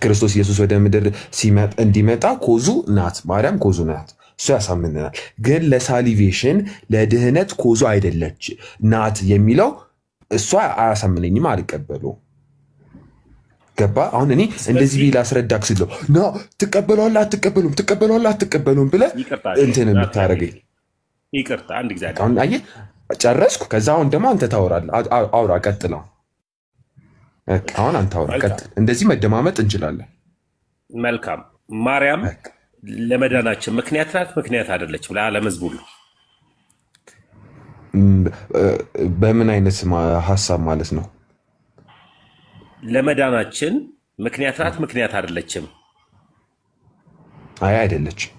ክርስቶስ ኢየሱስ ወደ ምድር እንዲመጣ ኮዙ ናት ማርያም ኮዙ ናት እሱ ያሳምነናል ግን ለሳሊቬሽን ለድህነት ኮዙ አይደለች ናት የሚለው እሷ አያሳምነኝም አልቀበለውም ገባ አሁን እኔ እንደዚህ ቢል አስረዳክ ስለው ነው ትቀበሏላ አትቀበሉም ብለ እንትን የምታረገኝ ይቅርታ አንድ ጊዜ አሁን አየህ ጨረስኩ ከዛ አሁን ደግሞ አንተ ታወራለህ አውራ ቀጥለው አሁን አንተ አውራ ቀጥል እንደዚህ መደማመጥ እንችላለን መልካም ማርያም ለመዳናችን ምክንያት ናት ምክንያት አይደለችም? ለዓለም ሕዝብ ሁሉ በምን አይነት ሐሳብ ማለት ነው? ለመዳናችን ምክንያት ናት ምክንያት አይደለችም? አይ አይደለችም።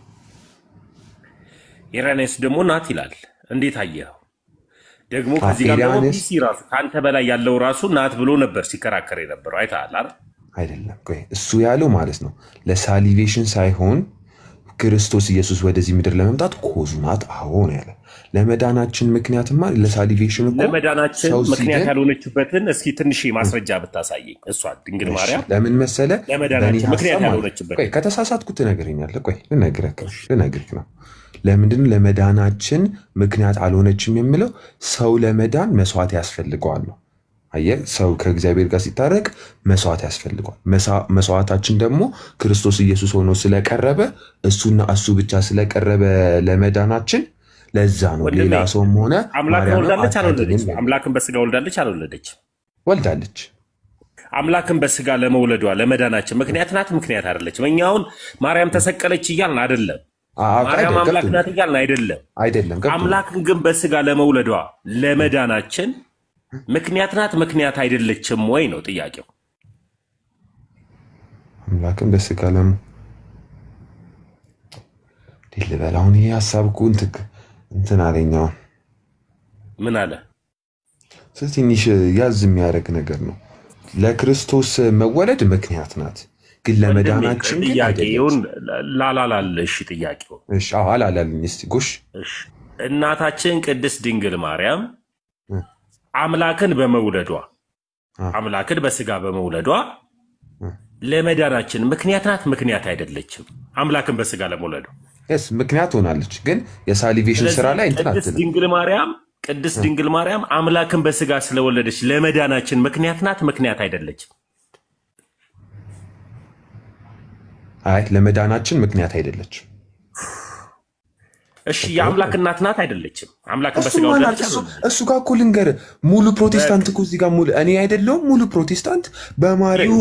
ኢራኔስ ደግሞ ናት ይላል። እንዴት አየኸው? ደግሞ ከዚህ ጋር ደግሞ ቢሲ ራሱ ከአንተ በላይ ያለው ራሱ ናት ብሎ ነበር ሲከራከር የነበረው። አይተሃል አይደል? አይደለም። ቆይ እሱ ያለው ማለት ነው ለሳሊቬሽን ሳይሆን ክርስቶስ ኢየሱስ ወደዚህ ምድር ለመምጣት ኮዙ ናት። አዎ ነው ያለ። ለመዳናችን ምክንያትማ ለሳሊቬሽን እኮ ለመዳናችን ምክንያት ያልሆነችበትን እስኪ ትንሽ ማስረጃ ብታሳየኝ። እሷ ድንግል ማርያም ለምን መሰለ ለመዳናችን ምክንያት ያልሆነችበት? ቆይ ከተሳሳትኩ ትነግረኛለህ። ቆይ ልነግርህ ነው። ለምንድን ለመዳናችን ምክንያት አልሆነችም የሚለው ሰው ለመዳን መስዋዕት ያስፈልገዋል ነው። አየህ፣ ሰው ከእግዚአብሔር ጋር ሲታረቅ መስዋዕት ያስፈልገዋል። መስዋዕታችን ደግሞ ክርስቶስ ኢየሱስ ሆኖ ስለቀረበ እሱና እሱ ብቻ ስለቀረበ ለመዳናችን ለዛ ነው። ሌላ ሰውም ሆነ አምላክን ወልዳለች አልወለደች? አምላክን በስጋ ወልዳለች አልወለደች? ወልዳለች። አምላክን በስጋ ለመውለዷ ለመዳናችን ምክንያት ናት ምክንያት አይደለችም? እኛ አሁን ማርያም ተሰቀለች እያልን አይደለም፣ ማርያም አምላክ ናት እያልን አይደለም። አምላክን ግን በስጋ ለመውለዷ ለመዳናችን ምክንያት ናት ምክንያት አይደለችም ወይ ነው ጥያቄው። አምላክን በስጋ ልበላውን ይሄ ሀሳብ እኮ እንትን አለኛው ምን አለ ትንሽ ያዝ የሚያደርግ ነገር ነው። ለክርስቶስ መወለድ ምክንያት ናት፣ ግን ለመዳናችን ጥያቄውን ላላላለሽ ጥያቄው እሺ አላላልኝ እስቲ ጎሽ። እናታችን ቅድስት ድንግል ማርያም አምላክን በመውለዷ አምላክን በስጋ በመውለዷ ለመዳናችን ምክንያት ናት ምክንያት አይደለችም? አምላክን በስጋ ለመውለዷ ምክንያት ሆናለች፣ ግን የሳሊቬሽን ስራ ላይ እንትን ቅድስት ድንግል ማርያም አምላክን በስጋ ስለወለደች ለመዳናችን ምክንያት ናት ምክንያት አይደለችም? አይ ለመዳናችን ምክንያት አይደለችም። እሺ የአምላክ እናት ናት አይደለችም? አምላክን በስጋ ወለደች። እሱ ጋር እኮ ልንገርህ፣ ሙሉ ፕሮቴስታንት እኮ እዚህ ጋር ሙሉ እኔ አይደለሁም ሙሉ ፕሮቴስታንት በማርያም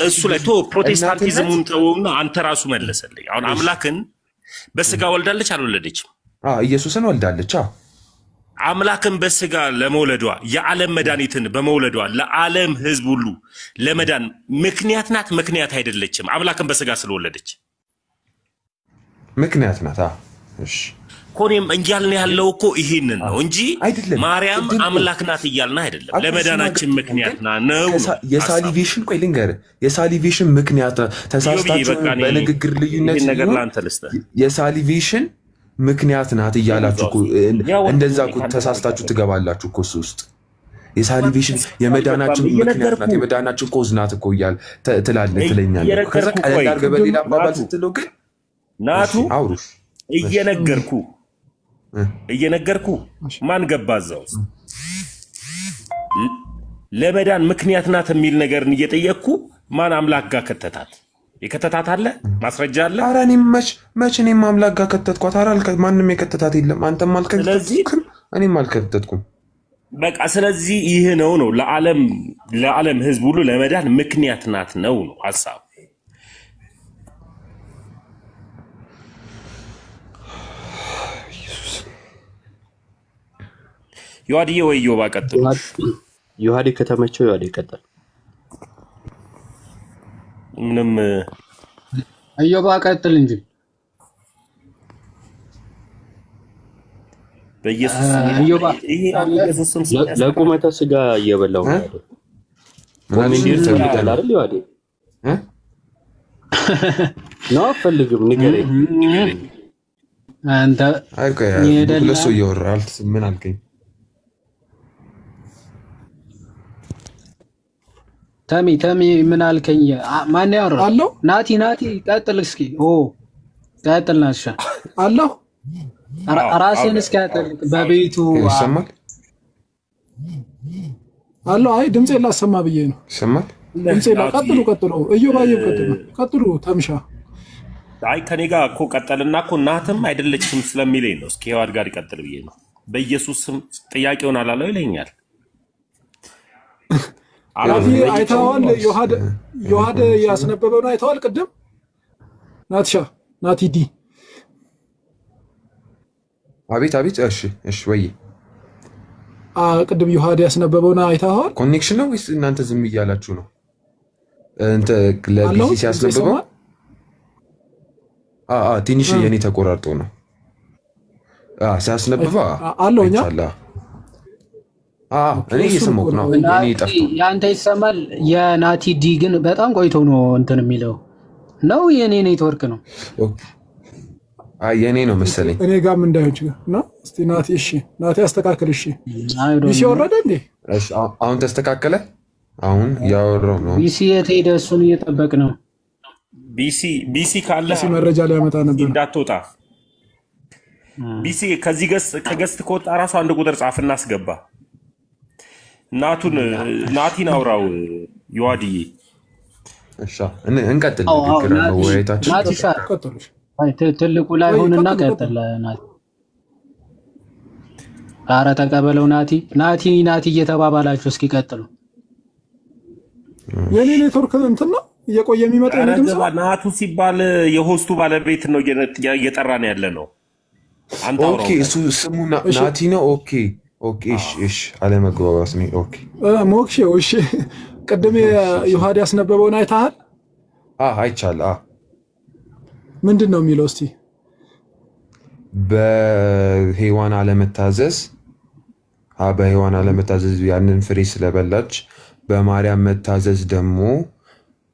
እሱ ላይ ፕሮቴስታንቲዝሙን ተውና አንተ ራሱ መለሰልኝ። አሁን አምላክን በስጋ ወልዳለች አልወለደችም? ኢየሱስን ወልዳለች። አምላክን በስጋ ለመውለዷ የዓለም መድኃኒትን በመውለዷ ለዓለም ሕዝብ ሁሉ ለመዳን ምክንያት ናት ምክንያት አይደለችም? አምላክን በስጋ ስለወለደች ምክንያት ናት። እሺ ኮኔም እያልን ያለው እኮ ይሄንን ነው እንጂ ማርያም አምላክ ናት እያልን አይደለም። ለመዳናችን ምክንያት ነው። የሳሊቬሽን ቆይ ልንገርህ፣ የሳሊቬሽን ምክንያት ተሳስታችሁ በንግግር ልዩነት ነገር ላንተ ልስተ የሳሊቬሽን ምክንያት ናት እያላችሁ እኮ እንደዛ እኮ ተሳስታችሁ ትገባላችሁ እኮ እሱ ውስጥ የሳሊቬሽን የመዳናችን ምክንያት ናት የመዳናችን ኮዝ ናት እኮ እያል ትለኛለህ። ከዛ ቀለል አድርገህ በሌላ አባባል ስትለው ግን ናቱ አውሩሽ እየነገርኩ ማን ገባ እዛው ውስጥ ለመዳን ምክንያት ናት የሚል ነገርን እየጠየቅኩ ማን አምላክ ጋር ከተታት? የከተታት አለ ማስረጃ አለ? ኧረ እኔም መች እኔም አምላክ ጋር ከተትኳት? ኧረ ማንም የከተታት የለም። አንተም አልከተትኩም እኔም አልከተትኩም። በቃ ስለዚህ ይህ ነው ለዓለም ሕዝብ ሁሉ ለመዳን ምክንያት ናት ነው ሐሳቡ። ዮሐዴ ወይ ዮባ ቀጥሉ። ዮሐዴ ከተመቸው ዮሐዴ ቀጥል። ምንም ዮባ ቀጥል እንጂ በኢየሱስ ስም ለቁመተ ስጋ እየበላው ነው አይደል? አይደል ዮሐዴ? ነው ፈልግም ንገረኝ። አንተ ለሱ ይወራል። ምን አልከኝ? ተሚ ምን አልከኝ? ማን ያወራው? አለው ናቲ ቀጥል እስኪ። ቀጥል ናሻ አለው ራስን እስኪ አጠልቅ በቤቱ ይሰማል አለው። አይ ድምጼ ላሰማ ብዬ ነው። ይሰማል ድምጼ ቀጥሉ እዮባየው ቀጥሉ ተምሻ። አይ ከኔ ጋር እኮ ቀጠልና እኮ እናትም አይደለችም ስለሚለኝ ነው። እስኪ ዮሐድ ጋር ይቀጥል ብዬ ነው። በኢየሱስ ስም ጥያቄውን አላለው ይለኛል። አይተዋል? ዮሐድ ያስነበበውን አይተዋል? ቅድም ናትሻ ናቲ ዲ አቤት አቤት። እሺ ወይ ቅድም ዮሐድ ያስነበበውና አይተኸዋል? ኮኔክሽን ነው ወይስ እናንተ ዝም እያላችሁ ነው? እንተ ለቢሲ ሲያስነበበው ትንሽ የኔ ተቆራርጦ ነው ሲያስነበበው አለውኛ እኔ እየሰማሁ ነው። እኔ ጠፍቶ ያንተ ይሰማል። የናቲ ዲ ግን በጣም ቆይቶ ነው እንትን የሚለው ነው። የኔ ኔትወርክ ነው። የኔ ነው መሰለኝ። እኔ ጋርም እንዳይሆን ነው። እስቲ ናቲ ናቲ አስተካክል። ቢሲ ወረደ እንዴ? አሁን ተስተካከለ። አሁን ያወራው ነው። ቢሲ የት ሄደ? እሱን እየጠበቅ ነው። ቢሲ ካለ መረጃ ሊያመጣ ነበር። እንዳትወጣ ቢሲ ከዚህ ከገስት ከወጣ ራሱ አንድ ቁጥር ጻፍ እናስገባ። ናቲን አውራው ዮሐድዬ። እሺ እንቀጥል። ንግግር ነው ወይታችን ቀጥሉ። ትልቁ ላይ ሆነና ቀጥል። ኧረ ተቀበለው። ናቲ እየተባባላችሁ እስኪ ቀጥሉ። የኔ ኔትወርክ እንትን ነው እየቆየ የሚመጣ ድምጽ። ናቱ ሲባል የሆስቱ ባለቤት ነው እየጠራን ያለ ነው። አንተ አውራው። ኦኬ እሱ ስሙ ናቲ ነው። ኦኬ እሺ አለመግባባት ነው። ኦኬ ሞክሼው። እሺ ቅድም ዮሐድ ያስነበበውን አይተሃል? አይቻለሁ። ምንድን ነው የሚለው? እስቲ በሔዋን አለመታዘዝ ያንን ፍሬ ስለበላች በማርያም መታዘዝ ደግሞ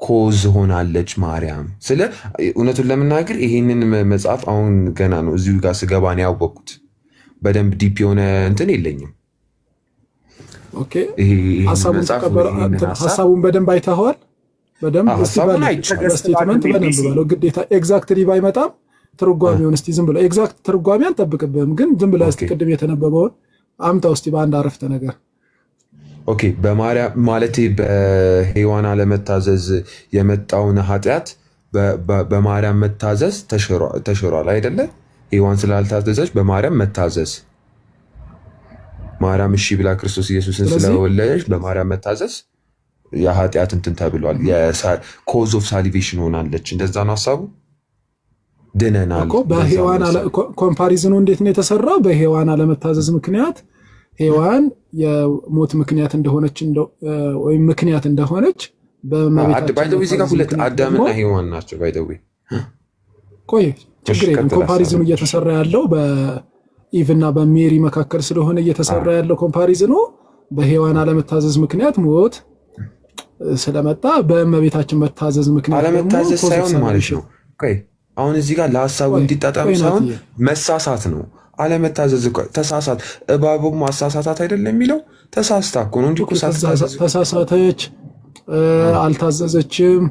ኮዝ ሆናለች ማርያም። ስለ እውነቱን ለመናገር ይሄንን መጽሐፍ አሁን ገና ነው እዚሁ ጋር ስገባ ነው ያወቅኩት። በደንብ ዲፕ የሆነ እንትን የለኝም። ኦኬ ሐሳቡን በደንብ አይተኸዋል? በደንብ ስቴትመንት በደንብ ባለው ግዴታ ኤግዛክትሊ ባይመጣም ትርጓሜውን እስቲ ዝም ብለው ኤግዛክት ትርጓሜ አንጠብቅብህም፣ ግን ዝም ብለህ እስቲ ቅድም የተነበበውን አምጣው እስቲ በአንድ አረፍተ ነገር። ኦኬ በማርያም ማለት በሔዋን አለመታዘዝ የመጣውን ኃጢአት በማርያም መታዘዝ ተሽሯል አይደለ? ሔዋን ስላልታዘዘች በማርያም መታዘዝ፣ ማርያም እሺ ብላ ክርስቶስ ኢየሱስን ስለወለደች በማርያም መታዘዝ የኃጢአት እንትን ተብሏል። ኮዝ ኦፍ ሳሊቬሽን ሆናለች። እንደዛ ነው ሐሳቡ። ድነናል እኮ በሔዋን ኮምፓሪዝኑ እንዴት ነው የተሰራው? በሔዋን አለመታዘዝ ምክንያት ሔዋን የሞት ምክንያት እንደሆነች ወይም ምክንያት እንደሆነች ባይደው እዚህ ጋር ሁለት አዳምና ሔዋን ናቸው። ባይደው ቆይ ችግር የለም። ኮምፓሪዝኑ እየተሰራ ያለው በኢቭና በሜሪ መካከል ስለሆነ እየተሰራ ያለው ኮምፓሪዝኑ በሔዋን አለመታዘዝ ምክንያት ሞት ስለመጣ በእመቤታችን መታዘዝ ምክንያት አለመታዘዝ ሳይሆን ማለት ነው። ቆይ አሁን እዚህ ጋር ለሐሳቡ እንዲጣጣም ሳይሆን መሳሳት ነው። አለመታዘዝ እኮ ተሳሳት። እባቡም ማሳሳታት አይደለም የሚለው ተሳስታ እኮ ነው እንጂ ተሳሳተች፣ አልታዘዘችም፣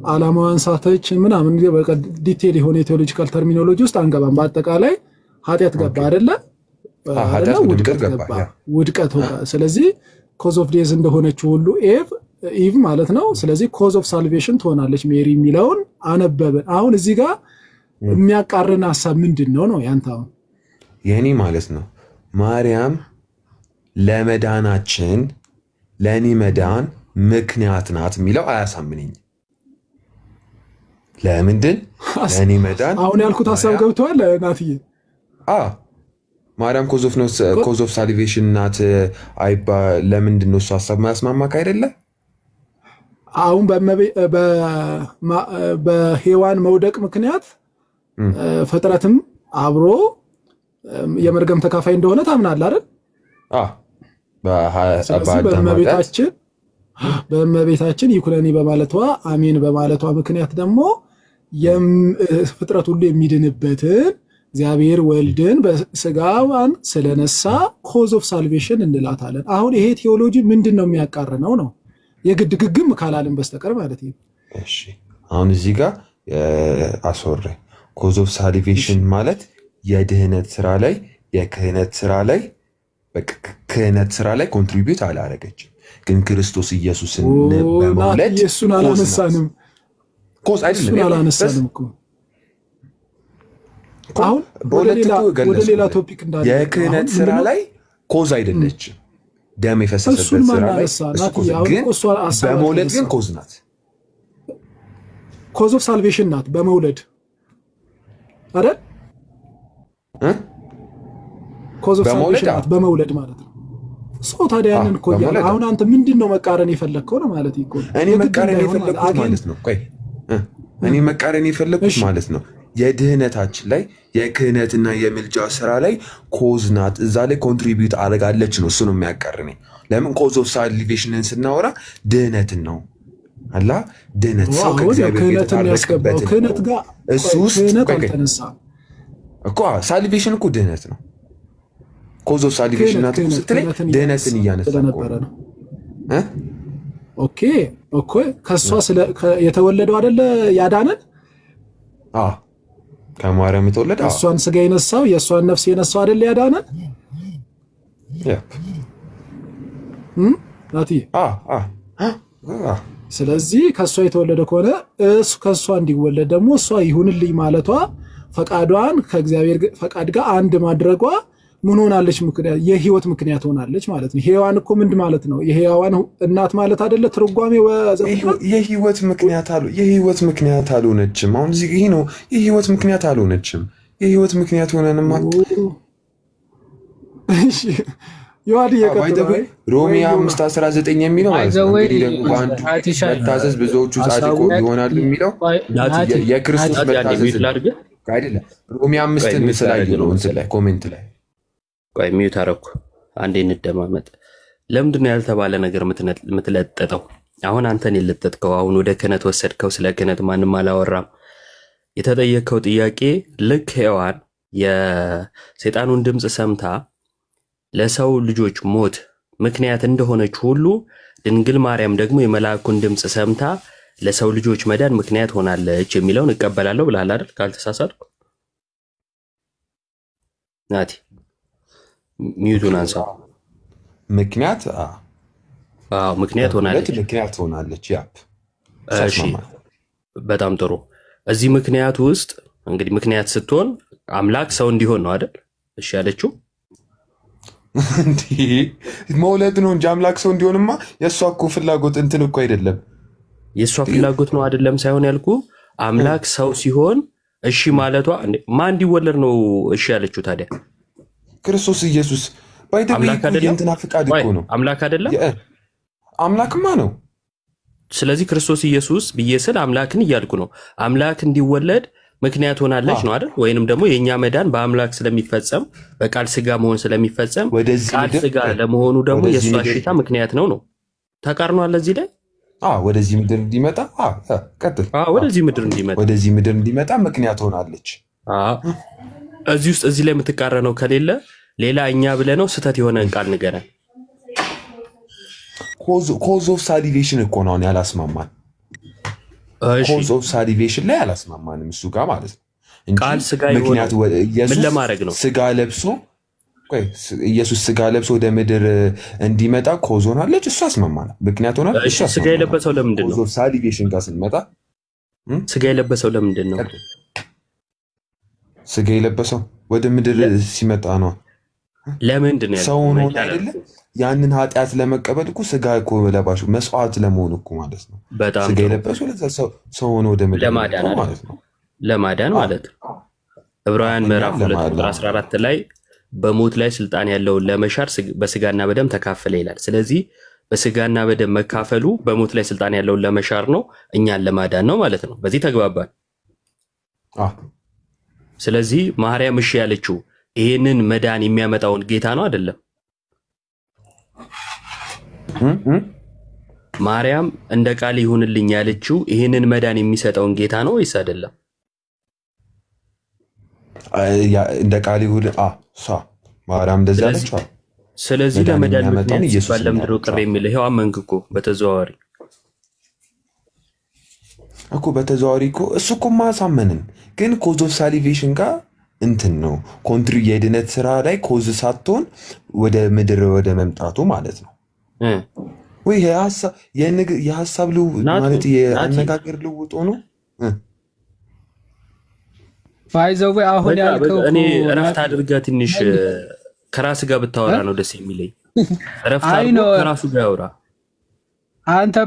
ዓላማዋን ሳተች ምናምን በቃ ዲቴል የሆነ የቴዎሎጂካል ተርሚኖሎጂ ውስጥ አንገባም። በአጠቃላይ ኃጢአት ገባ አይደለ? ውድቀት ገባ። ስለዚህ ኮዝ ኦፍ ዴዝ እንደሆነችው ሁሉ ኢቭ ማለት ነው። ስለዚህ ኮዝ ኦፍ ሳልቬሽን ትሆናለች ሜሪ የሚለውን አነበብን። አሁን እዚህ ጋር የሚያቃርን ሐሳብ ምንድን ነው ያንተ? አሁን የኔ ማለት ነው ማርያም ለመዳናችን ለኔ መዳን ምክንያት ናት የሚለው አያሳምነኝም። ለምንድን ለኔ መዳን አሁን ያልኩት ሐሳብ ገብቷል ናትዬ? ማርያም ኮዝ ኦፍ ሳሊቬሽን ናት አይባ። ለምንድን ነው እሱ ሐሳብ ማያስማማክ አይደለ? አሁን በሔዋን መውደቅ ምክንያት ፍጥረትም አብሮ የመርገም ተካፋይ እንደሆነ ታምናለህ አይደል? በእመቤታችን ይኩነኒ በማለቷ አሜን በማለቷ ምክንያት ደግሞ ፍጥረት ሁሉ የሚድንበትን እግዚአብሔር ወልድን በስጋዋን ስለነሳ ኮዝ ኦፍ ሳልቬሽን እንላታለን። አሁን ይሄ ቴዎሎጂ ምንድን ነው የሚያቃርነው ነው? የግድ ግግም ካላልን በስተቀር ማለት ነው። እሺ አሁን እዚህ ጋር አሶሬ ኮዝ ኦፍ ሳልቬሽን ማለት የድህነት ስራ ላይ የክህነት ስራ ላይ ኮንትሪቢዩት አላረገችም፣ ግን ክርስቶስ ኢየሱስን በመውለድ ኢየሱስን አላነሳንም። ኮዝ አይደለም አላነሳንም እኮ። አሁን ወደ ሌላ ቶፒክ እንዳለ የክህነት ስራ ላይ ኮዝ አይደለችም። ደም የፈሰሰበት ስራ ላይ በመውለድ ግን ኮዝ ናት። ኮዝ ኦፍ ሳልቬሽን ናት በመውለድ አይደል? ኮዝ ኦፍ ሳልቬሽን በመውለድ ማለት ነው። ሰው ታዲያ ያንን እኮ ያለ አሁን አንተ ምንድነው መቃረን የፈለግከው ነው ማለት ይቆ እኔ መቃረን የፈለግኩት ማለት ነው። ቆይ እኔ መቃረን የፈለግኩት ማለት ነው የድህነታችን ላይ የክህነትና የምልጃ ስራ ላይ ኮዝ ናት፣ እዛ ላይ ኮንትሪቢዩት አድርጋለች ነው። እሱ ነው የሚያቃርነኝ። ለምን ኮዝ ኦፍ ሳልቬሽንን ስናወራ ድህነትን ነው አላ ድህነት ሰው ከእግዚአብሔር የተታረቀበት ክህነት ጋር እሱ ውስጥ እኮ ሳልቬሽን እኮ ድህነት ነው። ኮዝ ኦፍ ሳልቬሽን ናት ስትለኝ ድህነትን እያነሳ ነበር ነው። ኦኬ ኦኬ ከሷ የተወለደው አይደለ ያዳነን? ከማርያም የተወለደ እሷን ስጋ የነሳው የእሷን ነፍስ የነሳው አይደለ ያዳነን? ናቲ ስለዚህ ከሷ የተወለደ ከሆነ እሱ ከሷ እንዲወለድ ደግሞ እሷ ይሁንልኝ ማለቷ ፈቃዷን ከእግዚአብሔር ፈቃድ ጋር አንድ ማድረጓ ምን ሆናለች? ምክንያት የህይወት ምክንያት ሆናለች ማለት ነው። ሔዋን እኮ ምንድን ማለት ነው? የሔዋን እናት ማለት አይደለ? ትርጓሜ የህይወት ምክንያት አልሆነችም። አሁን እዚህ ይሄ ነው የህይወት ምክንያት አልሆነችም። የህይወት ምክንያት ሆነንማ እሺ ዮሐድ የቀጠለ ሮሜ 5:19 የሚለው ማለት ነው። እንግዲህ ደግሞ በአንዱ መታዘዝ ብዙዎቹ ጻድቁ ይሆናሉ የሚለው የክርስቶስ መታዘዝ አይደለም። ሮሜ 5 ምስላዩ ነው እንትን ላይ ኮሜንት ላይ ቆይ ሚዩት አደረኩ። አንዴ እንደማመጥ ለምንድነው ያልተባለ ነገር የምትለጠጠው? አሁን አንተን የለጠጥከው አሁን ወደ ክህነት ወሰድከው። ስለ ክህነት ማንም አላወራም። የተጠየቀው ጥያቄ ልክ ሔዋን የሰይጣኑን ድምጽ ሰምታ ለሰው ልጆች ሞት ምክንያት እንደሆነች ሁሉ ድንግል ማርያም ደግሞ የመላእክቱን ድምጽ ሰምታ ለሰው ልጆች መዳን ምክንያት ሆናለች የሚለውን እቀበላለሁ ብለሃል አይደል? ካልተሳሳትኩ ናቲ ሚዩቱን አንሳ። ምክንያት ሆናለች። ያፕ እሺ፣ በጣም ጥሩ። እዚህ ምክንያት ውስጥ እንግዲህ ምክንያት ስትሆን አምላክ ሰው እንዲሆን ነው አይደል? እሺ ያለችው እንዴ መውለድ ነው እንጂ አምላክ ሰው እንዲሆንማ የሷ እኮ ፍላጎት እንትን እኮ አይደለም። የሷ ፍላጎት ነው አይደለም ሳይሆን ያልኩ አምላክ ሰው ሲሆን እሺ ማለቷ ማን እንዲወለድ ነው እሺ ያለችው? ታዲያ ክርስቶስ ኢየሱስ ባይደብይ እንትና ፍቃድ እኮ ነው። አምላክ አይደለም? አምላክማ ነው። ስለዚህ ክርስቶስ ኢየሱስ ብየስል አምላክን እያልኩ ነው። አምላክ እንዲወለድ ምክንያት ሆናለች ነው አይደል? ወይንም ደግሞ የኛ መዳን በአምላክ ስለሚፈጸም በቃል ስጋ መሆን ስለሚፈጸም ቃል ስጋ ለመሆኑ ደግሞ የሷ ሽታ ምክንያት ነው። ተቃርኗል እዚህ ላይ ወደዚህ ምድር እንዲመጣ ቀጥል። ወደዚህ ምድር እንዲመጣ ምክንያት ሆናለች። እዚህ ውስጥ እዚህ ላይ የምትቃረነው ከሌለ ሌላ እኛ ብለነው ስተት የሆነ ቃል ንገረን። ኮዝ ኦፍ ሳሊቬሽን እኮ ነው ያላስማማን። ኮዝ ኦፍ ሳሊቬሽን ላይ ያላስማማንም እሱ ጋር ማለት ነው። ቃል ስጋ ምክንያት ምን ለማድረግ ነው? ስጋ ለብሶ ኢየሱስ ስጋ ለብሶ ወደ ምድር እንዲመጣ ኮዝ ሆናለች። እሱ አስማማና ምክንያት ሆናለች። እሺ ስጋ የለበሰው ለምንድን ነው? ኮዝ ኦፍ ሳሊቬሽን ጋር ስንመጣ ስጋ የለበሰው ለምንድን ነው? ስጋ የለበሰው ወደ ምድር ሲመጣ ነው። ለምንድን ነው? ሰው ነው አይደለ? ያንን ኃጢአት ለመቀበል እኮ ስጋ እኮ ለባሹ መስዋዕት ለመሆን እኮ ማለት ነው። ስጋ የለበሰው ለዛ ሰው ሆኖ ወደ ምድር ማለት ነው። ለማዳን ማለት ነው። ዕብራውያን ምዕራፍ 2:14 ላይ በሞት ላይ ስልጣን ያለውን ለመሻር በስጋና በደም ተካፈለ ይላል። ስለዚህ በስጋና በደም መካፈሉ በሞት ላይ ስልጣን ያለውን ለመሻር ነው፣ እኛን ለማዳን ነው ማለት ነው። በዚህ ተግባባን። ስለዚህ ማርያም እሺ ያለችው ይሄንን መዳን የሚያመጣውን ጌታ ነው አይደለም? ማርያም እንደ ቃል ይሁንልኝ ያለችው ይሄንን መዳን የሚሰጠውን ጌታ ነው ወይስ አይደለም? እንደ ቃል ይሁን ማርያም እንደዛ አለችው። ስለዚህ ለመዳን ምክንያት ሲባል ለምንድነው ቅር የሚል? ይሄው አመንክ እኮ በተዘዋዋሪ እኮ በተዘዋዋሪ እኮ እሱ እኮ ማሳመንን ግን ኮዝ ኦፍ ሳሊቬሽን ጋር እንትን ነው ኮንትሪ የድነት ስራ ላይ ኮዝ ሳትሆን ወደ ምድር ወደ መምጣቱ ማለት ነው። ወይ የሐሳብ ማለት የአነጋገር ልውጦ ነው። ባይዘው አሁን ያልከው እኔ እረፍት አድርጋ ትንሽ ከራስ ጋር ብታወራ ነው ደስ የሚለኝ። እረፍት አድርጋ ከራሱ ጋር ያወራ። አንተ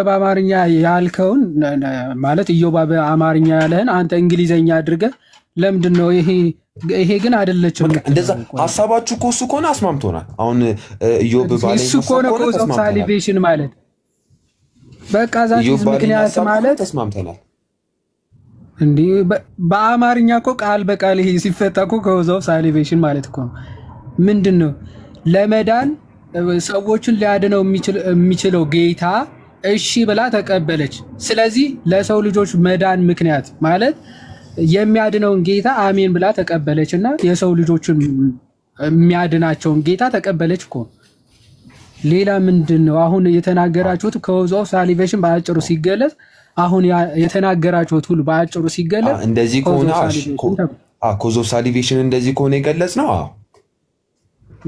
በአማርኛ ያልከውን ማለት ኢዮባ በአማርኛ ያለህን አንተ እንግሊዘኛ አድርገህ ለምንድነው ይሄ ግን አይደለችም እንደዛ ሐሳባችሁ እኮ እሱ ከሆነ አስማምቶናል አሁን ኢዮብ ባለኝ እሱ ከሆነ ኮዝ ኦፍ ሳሊቬሽን ማለት በቃ ዛቲስ ምክንያት ማለት ተስማምተናል እንዴ በአማርኛ እኮ ቃል በቃል ይሄ ሲፈታ እኮ ኮዝ ኦፍ ሳሊቬሽን ማለት እኮ ምንድነው ለመዳን ሰዎችን ሊያድነው የሚችለው ጌታ እሺ ብላ ተቀበለች ስለዚህ ለሰው ልጆች መዳን ምክንያት ማለት የሚያድነውን ጌታ አሜን ብላ ተቀበለችና የሰው ልጆችን የሚያድናቸውን ጌታ ተቀበለች እኮ ሌላ ምንድነው አሁን የተናገራችሁት ኮዝ ኦፍ ሳሊቬሽን በአጭሩ ሲገለጽ አሁን የተናገራችሁት ሁሉ በአጭሩ ሲገለጽ እንደዚህ ከሆነ ኮዝ ኦፍ ሳሊቬሽን እንደዚህ ከሆነ ይገለጽ ነው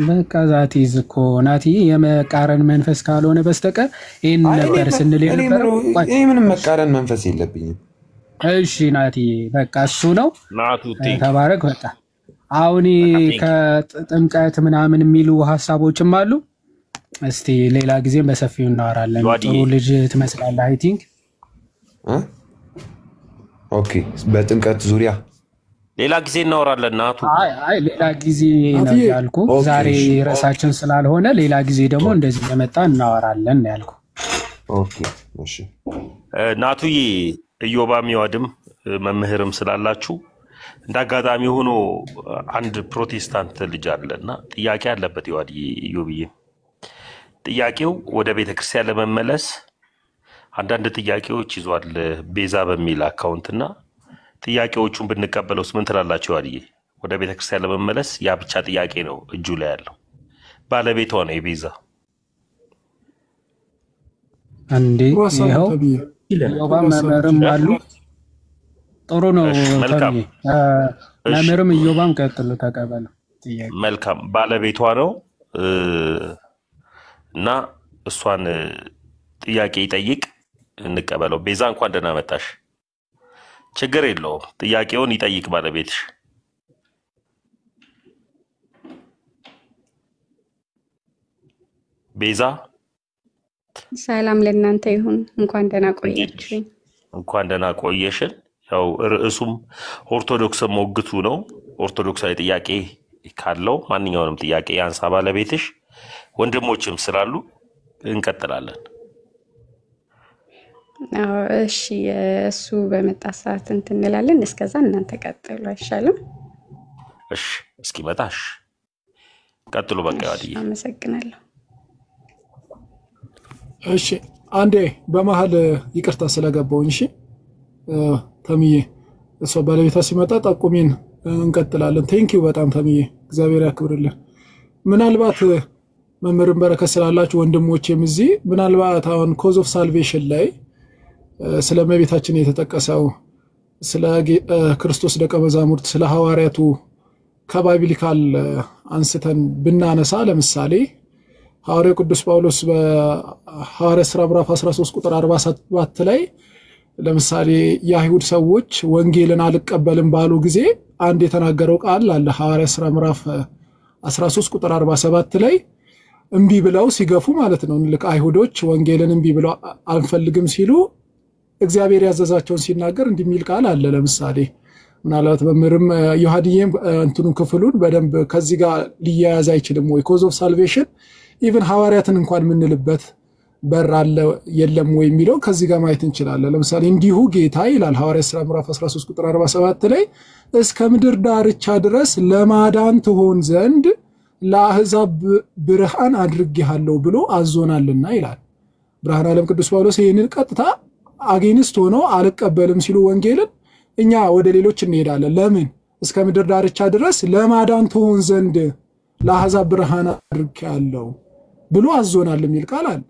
በቃ ዛቲዝ እኮ ናቲ የመቃረን መንፈስ ካልሆነ በስተቀር ይሄን ነበር ስንል የነበረው ይሄ ምንም መቃረን መንፈስ የለብኝም እሺ ናቲ በቃ እሱ ነው ተባረክ በቃ አሁን ከጥምቀት ምናምን የሚሉ ሐሳቦችም አሉ እስቲ ሌላ ጊዜ በሰፊው እናወራለን ጥሩ ልጅ ትመስላለህ አይ ቲንክ ኦኬ በጥምቀት ዙሪያ ሌላ ጊዜ እናወራለን ናቱ አይ ሌላ ጊዜ ነው ያልኩ ዛሬ ራሳችን ስላልሆነ ሌላ ጊዜ ደግሞ እንደዚህ ለመጣ እናወራለን ያልኩ ኦኬ እሺ ናቱዬ ኢዮባ ሚዋድም መምህርም ስላላችሁ እንዳጋጣሚ ሆኖ አንድ ፕሮቴስታንት ልጅ አለና ጥያቄ አለበት ይዋዲ ኢዮብዬ ጥያቄው ወደ ቤተክርስቲያን ለመመለስ አንዳንድ ጥያቄዎች ይዟል ቤዛ በሚል አካውንትና ጥያቄዎቹን ብንቀበለውስ ምን ትላላችሁ ይዋዲዬ ወደ ቤተክርስቲያን ለመመለስ ያ ብቻ ጥያቄ ነው እጁ ላይ ያለው ባለቤቷ ነው የቤዛ አንዴ ይሄው ኢዮባ መምህርም አሉ ጥሩ ነው መምህርም ኢዮባም ቀጥሉ ተቀበሉ ጥያቄ መልካም ባለቤቷ ነው እና እሷን ጥያቄ ይጠይቅ እንቀበለው ቤዛ እንኳን ደህና መጣሽ ችግር የለውም ጥያቄውን ይጠይቅ ባለቤትሽ ቤዛ ሰላም ለእናንተ ይሁን እንኳን ደህና ቆያችሁኝ እንኳን ደህና ቆየሽን ያው ርዕሱም ኦርቶዶክስ ሞግቱ ነው ኦርቶዶክሳዊ ጥያቄ ካለው ማንኛውንም ጥያቄ ያንሳ ባለቤትሽ ወንድሞችም ስላሉ እንቀጥላለን እሺ እሱ በመጣ ሰዓት እንላለን እስከዛ እናንተ ቀጥሉ አይሻልም እሺ እስኪ መጣሽ ቀጥሉ በቃ ያዲዬ አመሰግናለሁ እሺ አንዴ በመሃል ይቅርታ ስለገባውኝ እሺ ተምዬ እሷ ባለቤቷ ሲመጣ ጠቁሚን እንቀጥላለን ቴንኪው በጣም ተምዬ እግዚአብሔር ያክብርልን ምናልባት መምህርን በረከት ስላላችሁ ወንድሞቼም እዚህ ምናልባት አሁን ኮዝ ኦፍ ሳልቬሽን ላይ ስለ መቤታችን የተጠቀሰው ስለ ክርስቶስ ደቀ መዛሙርት ስለ ሐዋርያቱ ከባይብሊካል አንስተን ብናነሳ ለምሳሌ ሐዋርያው ቅዱስ ጳውሎስ በሐዋርያት ሥራ ምዕራፍ 13 ቁጥር 47 ላይ ለምሳሌ የአይሁድ ሰዎች ወንጌልን አልቀበልም ባሉ ጊዜ አንድ የተናገረው ቃል አለ ሐዋርያት ሥራ ምዕራፍ 13 ቁጥር 47 ላይ እንቢ ብለው ሲገፉ ማለት ነው ልክ አይሁዶች ወንጌልን እንቢ ብለው አንፈልግም ሲሉ እግዚአብሔር ያዘዛቸውን ሲናገር እንደሚል ቃል አለ ለምሳሌ ምናልባት በመርም ዮሐንዬም እንትኑ ክፍሉን በደንብ ከዚህ ጋር ሊያያዝ አይችልም ወይ ኮዝ ኦፍ ሳልቬሽን ኢቭን ሐዋርያትን እንኳን ምንልበት በር አለ የለም ወይ የሚለው ከዚህ ጋር ማየት እንችላለን ለምሳሌ እንዲሁ ጌታ ይላል ሐዋርያት ሥራ ምዕራፍ 13 ቁጥር 47 ላይ እስከ ምድር ዳርቻ ድረስ ለማዳን ትሆን ዘንድ ለአሕዛብ ብርሃን አድርጌሃለሁ ብሎ አዞናልና ይላል ብርሃን ዓለም ቅዱስ ጳውሎስ ይሄንን ቀጥታ አጌንስት ሆኖ አልቀበልም ሲሉ ወንጌልን እኛ ወደ ሌሎች እንሄዳለን ለምን እስከ ምድር ዳርቻ ድረስ ለማዳን ትሆን ዘንድ ለአሕዛብ ብርሃን አድርጌሃለሁ ብሎ አዞናል የሚል ቃል አለ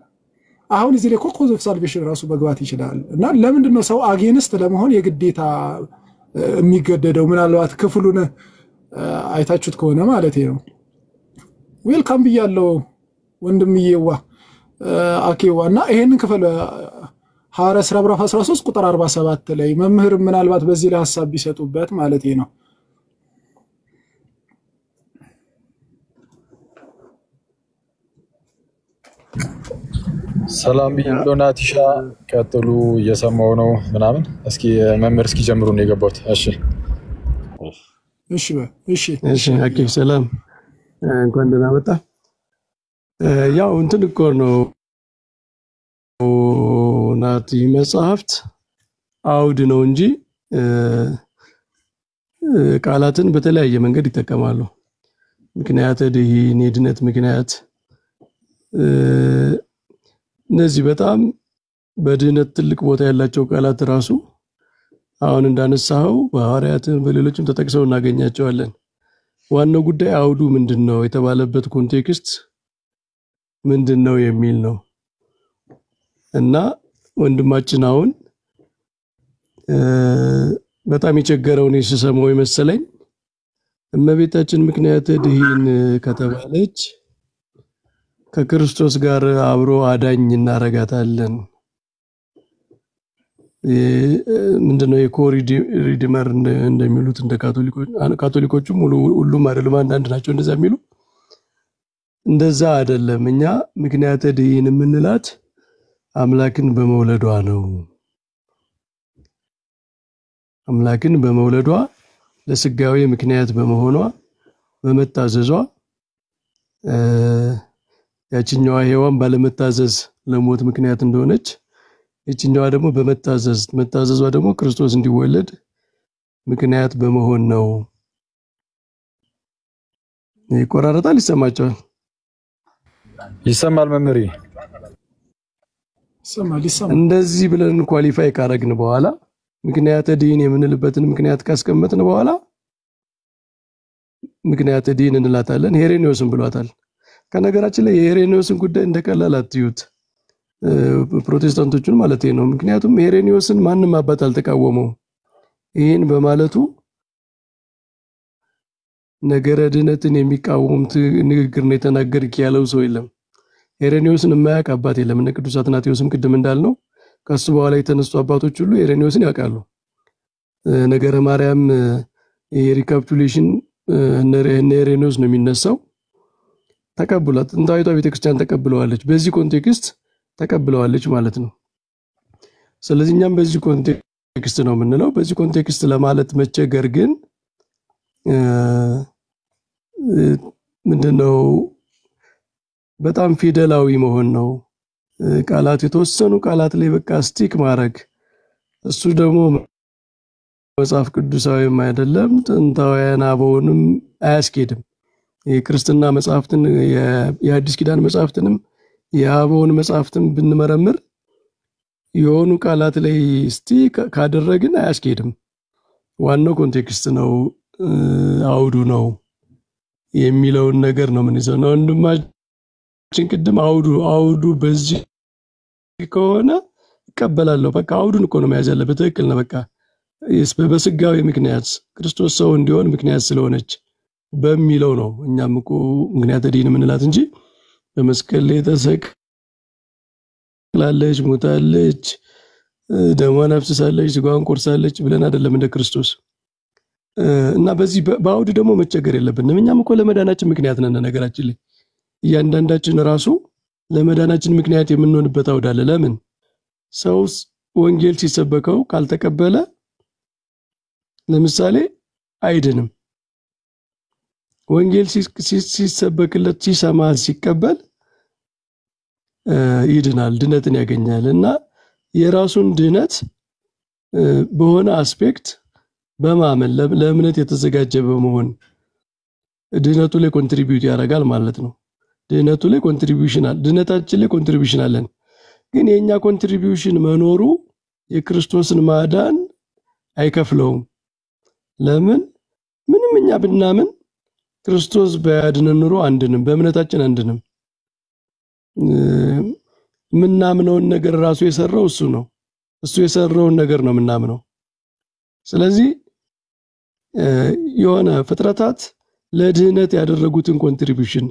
አሁን እዚህ ላይ ኮዝ ኦፍ ሳልቬሽን ራሱ መግባት ይችላል እና ለምንድን ነው ሰው አጌንስት ለመሆን የግዴታ የሚገደደው ምናልባት ክፍሉን አይታችሁት ከሆነ ማለት ነው ዌልካም ብያለሁ ወንድምዬዋ አኬዋና ይሄንን ክፍል ሐዋርያት ሥራ ምዕራፍ 13 ቁጥር 47 ላይ መምህር ምናልባት በዚህ ላይ ሐሳብ ቢሰጡበት ማለት ነው ሰላም ቢሎናቲሻ ቀጥሉ እየሰማው ነው ምናምን እስኪ መምህር እስኪ ጀምሩ ነው የገባሁት እሺ እሺ ኦኬ ሰላም እንኳን ደህና መጣ። ያው እንትን እኮ ነው ናቲ መጽሐፍት አውድ ነው እንጂ ቃላትን በተለያየ መንገድ ይጠቀማሉ። ምክንያት ድህን የድነት ምክንያት እነዚህ በጣም በድህነት ትልቅ ቦታ ያላቸው ቃላት ራሱ አሁን እንዳነሳው በሐዋርያትን በሌሎችም ተጠቅሰው እናገኛቸዋለን። ዋናው ጉዳይ አውዱ ምንድነው የተባለበት ኮንቴክስት ምንድነው የሚል ነው እና ወንድማችን አሁን በጣም የቸገረውን ሲሰማው ይመስለኝ እመቤታችን ምክንያት ድህን ከተባለች ከክርስቶስ ጋር አብሮ አዳኝ እናረጋታለን። ምንድነው የኮሪዲመር እንደሚሉት እንደ ካቶሊኮቹም ሁሉም አይደለም አንዳንድ ናቸው እንደዛ የሚሉ እንደዛ አይደለም። እኛ ምክንያት ድህን የምንላት አምላክን በመውለዷ ነው። አምላክን በመውለዷ ለስጋዊ ምክንያት በመሆኗ በመታዘዟ ያቺኛዋ ሔዋን ባለመታዘዝ ለሞት ምክንያት እንደሆነች እቺኛዋ ደግሞ መታዘዟ ደግሞ ክርስቶስ እንዲወለድ ምክንያት በመሆን ነው። ይቆራረጣል ይሰማቸዋል? ይሰማል መምህር ይሰማል። እንደዚህ ብለን ኳሊፋይ ካረግን በኋላ ምክንያት ድህን የምንልበትን ምክንያት ካስቀመጥን በኋላ ምክንያት ድህን እንላታለን። ሄሬኒዮስን ብሏታል። ከነገራችን ላይ የሄሬኒዮስን ጉዳይ እንደቀላል አትዩት፣ ፕሮቴስታንቶቹን ማለት ነው። ምክንያቱም ሄሬኒዮስን ማንም አባት አልተቃወመው። ይህን በማለቱ ነገረ ድህነትን የሚቃወም ንግግር ነው የተናገርክ ያለው ሰው የለም። ሄሬኒዮስን የማያውቅ አባት የለም። እነ ቅዱስ አትናቴዎስም ቅድም እንዳልነው ከሱ በኋላ የተነሱ አባቶች ሁሉ ሄሬኒዮስን ያውቃሉ። ነገረ ማርያም የሪካፕቹሌሽን እነ ሄሬኒዮስ ነው የሚነሳው። ተቀብሏት ጥንታዊቷ ቤተክርስቲያን ተቀብለዋለች። በዚህ ኮንቴክስት ተቀብለዋለች ማለት ነው። ስለዚህ እኛም በዚህ ኮንቴክስት ነው የምንለው። በዚህ ኮንቴክስት ለማለት መቸገር ግን ምንድነው በጣም ፊደላዊ መሆን ነው። ቃላት የተወሰኑ ቃላት ላይ በቃ ስቲክ ማድረግ እሱ ደግሞ መጽሐፍ ቅዱሳዊም አይደለም፣ ጥንታውያን አበውንም አያስኬድም። የክርስትና መጽሐፍትን የአዲስ ኪዳን መጽሐፍትንም የአበውን መጽሐፍትን ብንመረምር የሆኑ ቃላት ላይ ስቲክ ካደረግን አያስኬድም። ዋናው ኮንቴክስት ነው አውዱ ነው የሚለውን ነገር ነው ምን ይዘው ነው ወንድማችን ቅድም አውዱ በዚህ ከሆነ ይቀበላለሁ። በቃ አውዱን እኮ ነው መያዝ ያለበት። ትክክል ነው። በቃ በስጋዊ ምክንያት ክርስቶስ ሰው እንዲሆን ምክንያት ስለሆነች በሚለው ነው እኛም እኮ ምክንያት ድህን የምንላት እንጂ በመስቀል ላይ ተሰቅላለች፣ ሞታለች፣ ደሟን አፍስሳለች፣ ስጋዋን ቆርሳለች ብለን አይደለም እንደ ክርስቶስ። እና በዚህ በአውድ ደግሞ መቸገር የለብንም። እኛም እኮ ለመዳናችን ምክንያት ነን። ነገራችን ላይ እያንዳንዳችን ራሱ ለመዳናችን ምክንያት የምንሆንበት አውድ አለ። ለምን ሰውስ ወንጌል ሲሰበከው ካልተቀበለ ለምሳሌ አይድንም። ወንጌል ሲሰበክለት ሲሰማ ሲቀበል ይድናል፣ ድነትን ያገኛል። እና የራሱን ድነት በሆነ አስፔክት በማመን ለእምነት የተዘጋጀ በመሆን ድነቱ ላይ ኮንትሪቢዩት ያደርጋል ማለት ነው። ድነቱ ላይ ኮንትሪቢዩሽን አለ፣ ድነታችን ላይ ኮንትሪቢዩሽን አለን። ግን የኛ ኮንትሪቢዩሽን መኖሩ የክርስቶስን ማዳን አይከፍለውም። ለምን? ምንም እኛ ብናምን ክርስቶስ በያድነን ኑሮ አንድንም በእምነታችን አንድንም ምናምነውን ነገር ራሱ የሰራው እሱ ነው። እሱ የሰራውን ነገር ነው ምናምነው። ስለዚህ የሆነ ፍጥረታት ለድህነት ያደረጉትን ኮንትሪቢዩሽን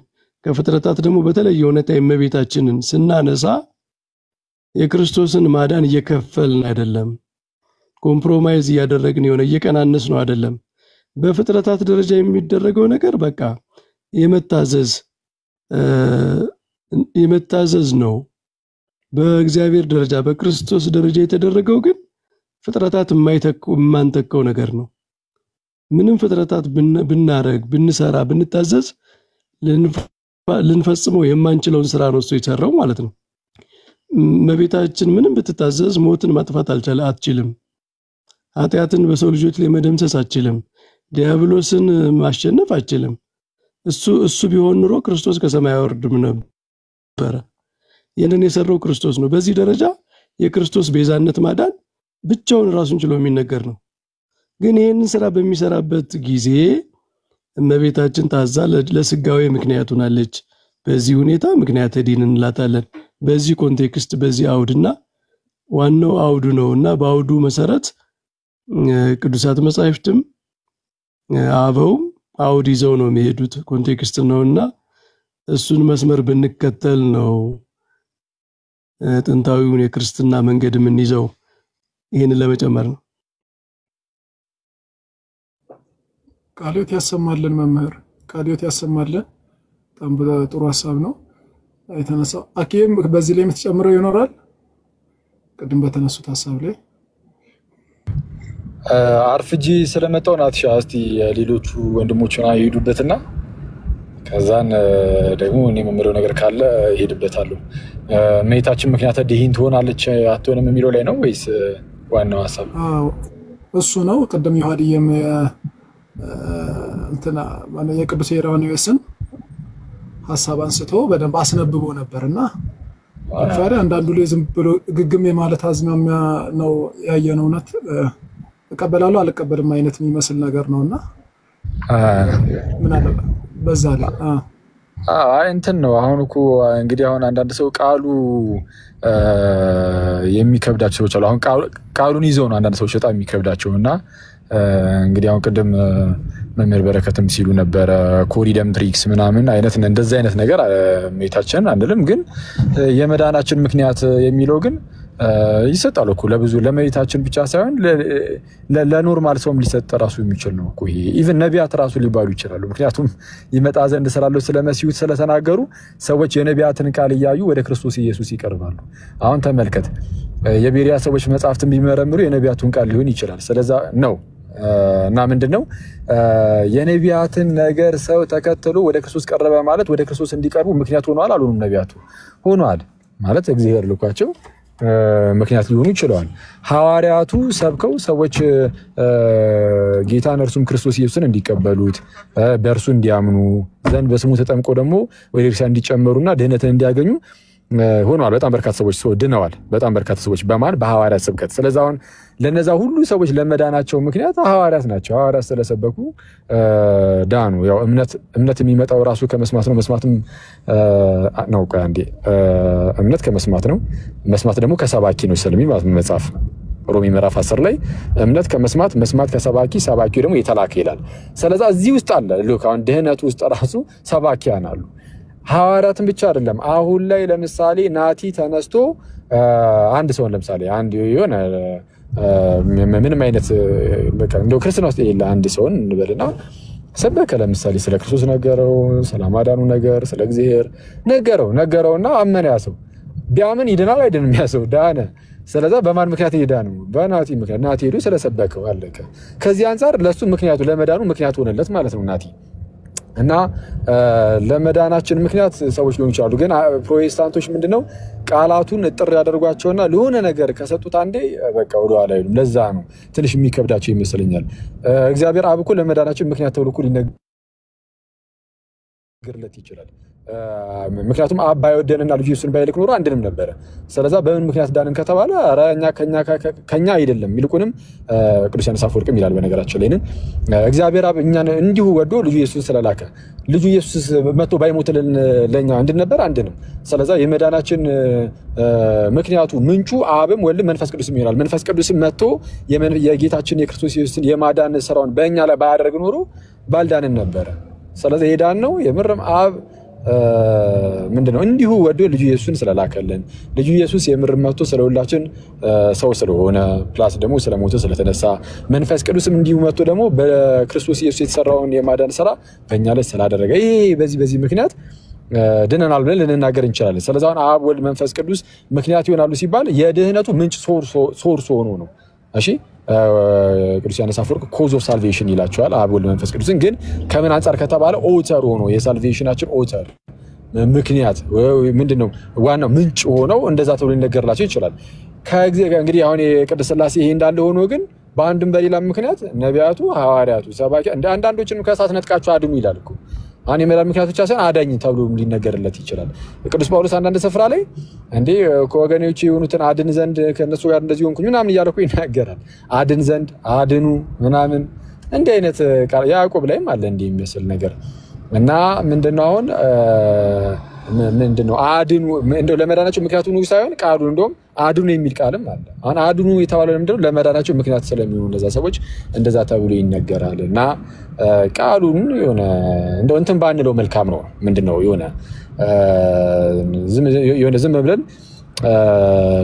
ከፍጥረታት ደግሞ በተለየ ሁኔታ የእመቤታችንን ስናነሳ የክርስቶስን ማዳን እየከፈልን አይደለም፣ ኮምፕሮማይዝ እያደረግን የሆነ እየቀናነስ ነው አይደለም። በፍጥረታት ደረጃ የሚደረገው ነገር በቃ የመታዘዝ ነው። በእግዚአብሔር ደረጃ በክርስቶስ ደረጃ የተደረገው ግን ፍጥረታት የማንተካው ነገር ነው። ምንም ፍጥረታት ብናረግ ብንሰራ ብንታዘዝ ልንፈጽመው የማንችለውን ስራ ነው እሱ የሰራው ማለት ነው። እመቤታችን ምንም ብትታዘዝ ሞትን ማጥፋት አትችልም። ኃጢአትን በሰው ልጆች ላይ መደምሰስ አትችልም። ዲያብሎስን ማሸነፍ አትችልም። እሱ ቢሆን ኑሮ ክርስቶስ ከሰማይ አይወርድም ነበር። ይህንን የሰራው ክርስቶስ ነው። በዚህ ደረጃ የክርስቶስ ቤዛነት ማዳን ብቻውን ራሱን ችሎ የሚነገር ነው። ግን ይህንን ስራ በሚሰራበት ጊዜ እመቤታችን ታዛ ለስጋዊ ምክንያት ሆናለች። በዚህ ሁኔታ ምክንያት ዲን እንላታለን። በዚህ ኮንቴክስት በዚህ አውድና ዋናው አውዱ ነውና በአውዱ መሰረት ቅዱሳት መጻሕፍትም አበው አውድ ይዘው ነው የሚሄዱት። ኮንቴክስት ነውና እሱን መስመር ብንከተል ነው ጥንታዊውን የክርስትና መንገድ የምንይዘው። ይሄንን ለመጨመር ነው። ቃልዮት ያሰማልን መምህር፣ ቃልዮት ያሰማልን። በጣም ጥሩ ሐሳብ ነው የተነሳው። አኪም በዚህ ላይ የምትጨምረው ይኖራል? ቅድም በተነሱት ሐሳብ ላይ አርፍጂ ስለመጣው ናትሻ እስቲ ሌሎቹ ወንድሞቹና ይሄዱበትና ከዛን ደግሞ እኔ የምለው ነገር ካለ ይሄድበታለሁ። እመቤታችን ምክንያት ድሂን ትሆናለች አትሆንም የሚለው ላይ ነው ወይስ ዋናው ሐሳብ? እሱ ነው። ቅድም ይሁዲየም እንትና የቅዱስ ሄራኒዮስን ሐሳብ አንስቶ በደንብ አስነብቦ ነበርና አፋሪ አንዳንዱ ላይ ዝም ብሎ ግግም የማለት አዝማሚያ ነው ያየነው። እውነት እቀበላለሁ አልቀበልም አይነት የሚመስል ነገር ነውና ምን አለ በዛ ላይ እንትን ነው። አሁን እኮ እንግዲህ አሁን አንዳንድ ሰው ቃሉ የሚከብዳቸው ሰዎች አሉ። አሁን ቃሉን ይዘው ነው አንዳንድ ሰዎች በጣም የሚከብዳቸውና እንግዲህ አሁን ቅድም መምህር በረከትም ሲሉ ነበረ ኮሪደም ትሪክስ ምናምን አይነት እንደዚህ አይነት ነገር እመቤታችን አንልም። ግን የመዳናችን ምክንያት የሚለው ግን ይሰጣል እኮ ለብዙ ለእመቤታችን ብቻ ሳይሆን ለኖርማል ሰውም ሊሰጥ ራሱ የሚችል ነው እኮ ይሄ። ኢቭን ነቢያት ራሱ ሊባሉ ይችላሉ። ምክንያቱም ይመጣ ዘንድ ስላለው ስለመሲሁ ስለተናገሩ ሰዎች የነቢያትን ቃል እያዩ ወደ ክርስቶስ ኢየሱስ ይቀርባሉ። አሁን ተመልከት፣ የቤሪያ ሰዎች መጽሐፍትን ቢመረምሩ የነቢያቱን ቃል ሊሆን ይችላል። ስለዛ ነው እና ምንድነው የነቢያትን ነገር ሰው ተከትሎ ወደ ክርስቶስ ቀረበ ማለት ወደ ክርስቶስ እንዲቀርቡ ምክንያት ሆኗል አሉንም? ነቢያቱ ሆኗል ማለት እግዚአብሔር ልኳቸው ምክንያት ሊሆኑ ይችላል። ሐዋርያቱ ሰብከው ሰዎች ጌታን እርሱም ክርስቶስ ኢየሱስን እንዲቀበሉት በእርሱ እንዲያምኑ ዘንድ በስሙ ተጠምቆ ደግሞ ወደ ክርስቲያን እንዲጨመሩና ድህነትን እንዲያገኙ ሆኗል። በጣም በርካታ ሰዎች ድነዋል። በጣም በርካታ ሰዎች በማን በሐዋርያት ስብከት። ስለዚህ አሁን ለነዛ ሁሉ ሰዎች ለመዳናቸው ምክንያት ሐዋርያት ናቸው። ሐዋርያት ስለሰበኩ ዳኑ። ያው እምነት የሚመጣው ራሱ ከመስማት ነው። መስማትም ነው አንዴ እምነት ከመስማት ነው። መስማት ደግሞ ከሰባኪ ነው ስለሚል ማለት መጽሐፍ ሮሜ ምዕራፍ 10 ላይ እምነት ከመስማት መስማት ከሰባኪ ሰባኪው ደግሞ የተላከ ይላል። ስለዚህ እዚህ ውስጥ አለ ልክ አሁን ድህነት ውስጥ ራሱ ሰባኪያን አሉ። ሐዋርያትን ብቻ አይደለም። አሁን ላይ ለምሳሌ ናቲ ተነስቶ አንድ ሰው ለምሳሌ አንድ የሆነ ምንም አይነት በቃ እንደው ክርስቲያን ውስጥ የሌለ አንድ ሰው እንበልና ሰበከ። ለምሳሌ ስለ ክርስቶስ ነገረው፣ ስለ ማዳኑ ነገር፣ ስለ እግዚአብሔር ነገረውና አመነ። ያ ሰው ቢያምን ይድናል አይድንም? ያ ሰው ዳነ። ስለዚህ በማን ምክንያት ይዳነው? በናቲ ምክንያት። ናቲ ሄዶ ስለሰበከው አለቀ። ከዚህ አንፃር ለሱ ምክንያቱ ለመዳኑ ምክንያት ሆነለት ማለት ነው ናቲ። እና ለመዳናችን ምክንያት ሰዎች ሊሆኑ ይችላሉ። ግን ፕሮቴስታንቶች ምንድነው ቃላቱን እጥር ያደርጓቸውና ለሆነ ነገር ከሰጡት አንዴ በቃ ወደ ኋላ አይሉም። ለዛ ነው ትንሽ የሚከብዳቸው ይመስለኛል። እግዚአብሔር አብ እኮ ለመዳናችን ምክንያት ተብሎ እኮ ሊነገርለት ይችላል። ምክንያቱም አብ ባይወደንና ልጁ ኢየሱስን ባይልክ ኖሮ አንድንም ነበረ። ስለዚህ በምን ምክንያት ዳንን ከተባለ ኧረ ከኛ አይደለም ይልቁንም ቅዱስ ዮሐንስ አፈወርቅም ይላል በነገራችን ላይ እግዚአብሔር አብ እኛን እንዲሁ ወዶ ልጁ ኢየሱስን ስለላከ ልጁ ኢየሱስ መጥቶ ባይሞትልን ለኛ እንድን ነበር አንድንም። ስለዚህ የመዳናችን ምክንያቱ ምንጩ አብም ወልድም መንፈስ ቅዱስም ይሆናል። መንፈስ ቅዱስም መጥቶ የጌታችን የክርስቶስ ኢየሱስን የማዳን ስራውን በእኛ ላይ ባያደርግ ኖሮ ባልዳንን ነበረ። ስለዚህ የዳን ነው የምርም አብ ምንድነው እንዲሁ ወዶ ልጁ ኢየሱስን ስለላከልን ልጁ ኢየሱስ የምርም መጥቶ ስለሁላችን ሰው ስለሆነ ፕላስ ደግሞ ስለሞተ ስለተነሳ መንፈስ ቅዱስም እንዲሁ መጥቶ ደግሞ በክርስቶስ ኢየሱስ የተሰራውን የማዳን ስራ በእኛ ላይ ስላደረገ ይሄ በዚህ ምክንያት ድነናል ብለን ልንናገር እንችላለን። ስለዚህ አሁን አብ ወልድ መንፈስ ቅዱስ ምክንያት ይሆናሉ ሲባል የድህነቱ ምንጭ ሶርስ ሆኖ ነው እሺ ቅዱስ ዮሐንስ አፈወርቅ ኮዝ ኦፍ ሳልቬሽን ይላቸዋል አብ ወልድ መንፈስ ቅዱስን። ግን ከምን አንፃር ከተባለ ኦተር ሆኖ የሳልቬሽናችን ኦተር ምክንያት ምንድነው ዋናው ምንጭ ሆነው እንደዛ ተብሎ ሊነገርላቸው ይችላል። ከእግዚአብሔር እንግዲህ አሁን የቅድስት ሥላሴ ይሄ እንዳለ ሆኖ ግን በአንድም በሌላ ምክንያት ነቢያቱ ሐዋርያቱ ሰባኪ አንዳንዶችን ከእሳት ነጥቃቸው አድኑ ይላል እኮ። አሁን የመዳን ምክንያት ብቻ ሳይሆን አዳኝ ተብሎ ሊነገርለት ይችላል። ቅዱስ ጳውሎስ አንዳንድ ስፍራ ላይ እንዴ ከወገኖቼ የሆኑትን አድን ዘንድ ከነሱ ጋር እንደዚህ ሆንኩኝ ምናምን እያለ እኮ ይናገራል። አድን ዘንድ አድኑ ምናምን እንዲህ አይነት ቃል ያዕቆብ ላይም አለ እንዲህ የሚመስል ነገር እና ምንድነው አሁን ምንድነው አድኑ እንደው ለመዳናቸው ምክንያቱ ነው ሳይሆን ቃሉ እንደውም አድኑ የሚል ቃልም አለ። አሁን አድኑ የተባለው ምንድነው ለመዳናቸው ምክንያት ስለሚሆኑ እንደዛ ሰዎች እንደዛ ተብሎ ይነገራል። እና ቃሉን የሆነ እንደው እንትን ባንለው መልካም ነው። ምንድነው የሆነ ዝም ብለን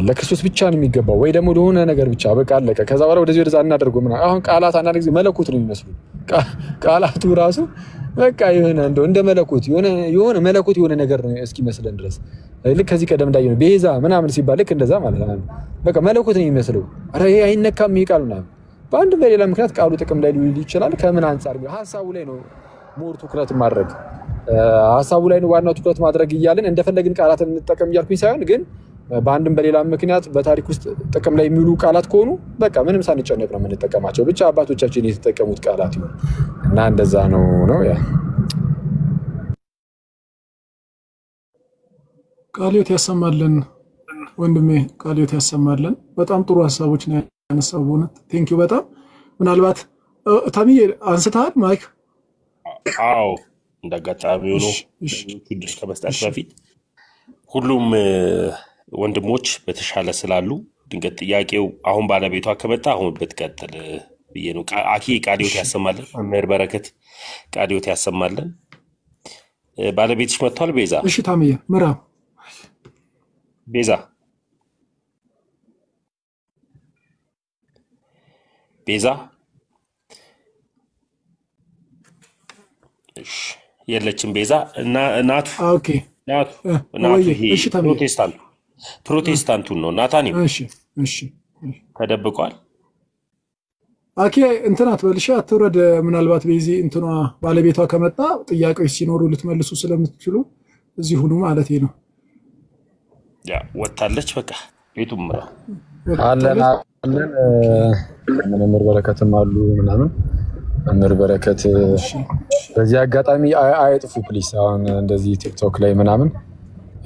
ለክርስቶስ ብቻ ነው የሚገባው ወይ ደግሞ ለሆነ ነገር ብቻ በቃ አለቀ ከዛ በኋላ ወደዛ እናደርገው ምናምን። አሁን ቃላት አንዳንድ ጊዜ መለኮት ነው የሚመስሉ ቃላቱ ራሱ በቃ የሆነ እንደው እንደ መለኮት የሆነ መለኮት የሆነ ነገር ነው እስኪመስለን ድረስ ልክ ከዚህ ቀደም እንዳየነው ቤዛ ምናምን ሲባል ልክ እንደዛ ማለት ነው። በቃ መለኮት ነው የሚመስለው። አረ ይሄ አይነካም ይሄ ቃል ምናምን በአንድ በሌላ ምክንያት ቃሉ ጥቅም ላይ ሊውል ይችላል። ከምን አንፃር ሐሳቡ ላይ ነው ሞር ትኩረት ማድረግ ሐሳቡ ላይ ነው ዋናው ትኩረት ማድረግ እያልን እንደፈለግን ቃላትን እንጠቀም እያልኩኝ ሳይሆን ግን በአንድም በሌላ ምክንያት በታሪክ ውስጥ ጥቅም ላይ የሚውሉ ቃላት ከሆኑ በቃ ምንም ሳንጨነቅ ነው የምንጠቀማቸው። ብቻ አባቶቻችን የተጠቀሙት ቃላት ይሁን እና እንደዛ ነው ያ ቃልዮት ያሰማልን ወንድሜ ቃልዮት ያሰማልን። በጣም ጥሩ ሀሳቦች ነው ያነሳው። በእውነት ቴንኪው በጣም ምናልባት ታሚዬ አንስተሃል ማይክ? አዎ እንደጋጣሚ ሆኖ ትንሽ ከመስጠት በፊት ሁሉም ወንድሞች በተሻለ ስላሉ ድንገት ጥያቄው አሁን ባለቤቷ ከመጣ አሁን ብትቀጥል ብዬ ነው። አኪ ቃልዮት ያሰማልን። መምህር በረከት ቃልዮት ያሰማልን። ባለቤትሽ መጥቷል ቤዛ? እሺ ታሚዬ ምራ ቤዛ እሺ የለችም ቤዛ እና ናቱ ኦኬ ናቱ እሺ ፕሮቴስታንቱን ነው ናታኒም እሺ ተደብቋል። አኪ እንትና አትበልሽ አትወረድ። ምናልባት በዚህ እንትኗ ባለቤቷ ከመጣ ጥያቄዎች ሲኖሩ ልትመልሱ ስለምትችሉ እዚህ ሁኑ ማለት ነው። ያ ወጣለች በቃ ቤቱም ምራ አለን መምህር በረከትም አሉ ምናምን መምህር በረከት በዚህ አጋጣሚ አይጥፉ ፕሊስ። አሁን እንደዚህ ቲክቶክ ላይ ምናምን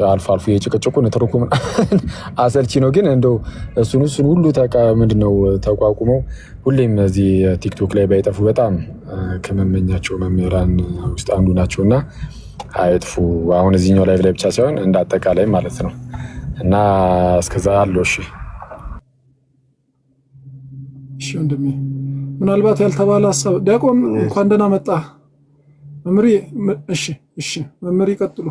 አልፎ አልፎ የጭቅጭቁን ተርኩ አሰልቺ ነው። ግን እንደው እሱን ሁሉ ምንድነው ተቋቁመው ሁሌም እዚህ ቲክቶክ ላይ ባይጠፉ በጣም ከመመኛቸው መምህራን ውስጥ አንዱ ናቸውና አይጥፉ። አሁን እዚህኛው ላይቭ ላይ ብቻ ሳይሆን እንዳጠቃላይ ማለት ነው። እና እስከዛ አለው እሺ ወንድሜ ምናልባት ያልተባለ ሐሳብ ዲያቆን እንኳን ደህና መጣ መምሪ። እሺ መምሪ ቀጥሉ።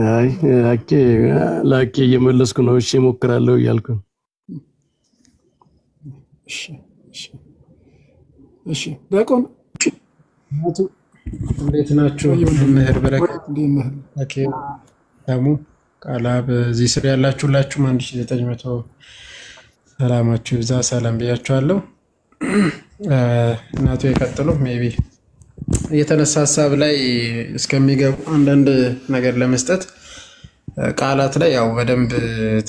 አይ ላኬ እየመለስኩ ነው። እሺ እሞክራለሁ እያልኩ እሺ ዲያቆን እንዴት ናችሁ? መምህር በረከት ኦኬ ታሙ ቃላብ እዚህ ስር ያላችሁላችሁም 1900 ሰላማችሁ ይብዛ። ሰላም ብያችኋለሁ። እናቱ የቀጥሉ ሜቢ የተነሳ ሐሳብ ላይ እስከሚገቡ አንዳንድ ነገር ለመስጠት ቃላት ላይ ያው በደንብ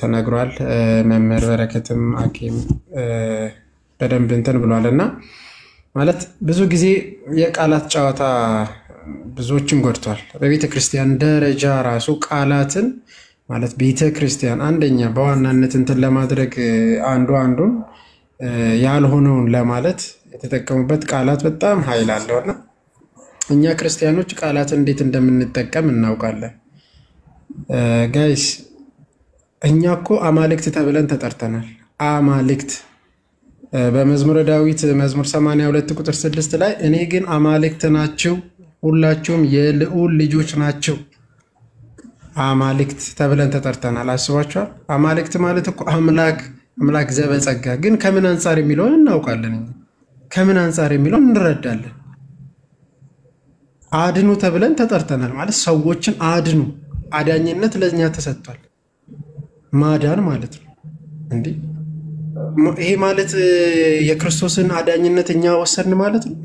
ተነግሯል። መምህር በረከትም አኪም በደንብ እንትን ብሏልና ማለት ብዙ ጊዜ የቃላት ጨዋታ ብዙዎችን ጎድቷል። በቤተ ክርስቲያን ደረጃ ራሱ ቃላትን ማለት ቤተ ክርስቲያን አንደኛ በዋናነት እንትን ለማድረግ አንዱን ያልሆነውን ለማለት የተጠቀሙበት ቃላት በጣም ኃይል አለውና እኛ ክርስቲያኖች ቃላትን እንዴት እንደምንጠቀም እናውቃለን። ጋይስ እኛ እኮ አማልክት ተብለን ተጠርተናል። አማልክት በመዝሙረ ዳዊት መዝሙር 82 ቁጥር 6 ላይ እኔ ግን አማልክት ናቸው ሁላችሁም የልዑል ልጆች ናቸው። አማልክት ተብለን ተጠርተናል። አስባችኋል? አማልክት ማለት እኮ አምላክ ዘበጸጋ። ግን ከምን አንፃር የሚለውን እናውቃለን። ከምን አንፃር የሚለውን እንረዳለን። አድኑ ተብለን ተጠርተናል ማለት ሰዎችን አድኑ። አዳኝነት ለኛ ተሰጥቷል። ማዳን ማለት ነው እንዴ? ይሄ ማለት የክርስቶስን አዳኝነት እኛ ወሰድን ማለት ነው?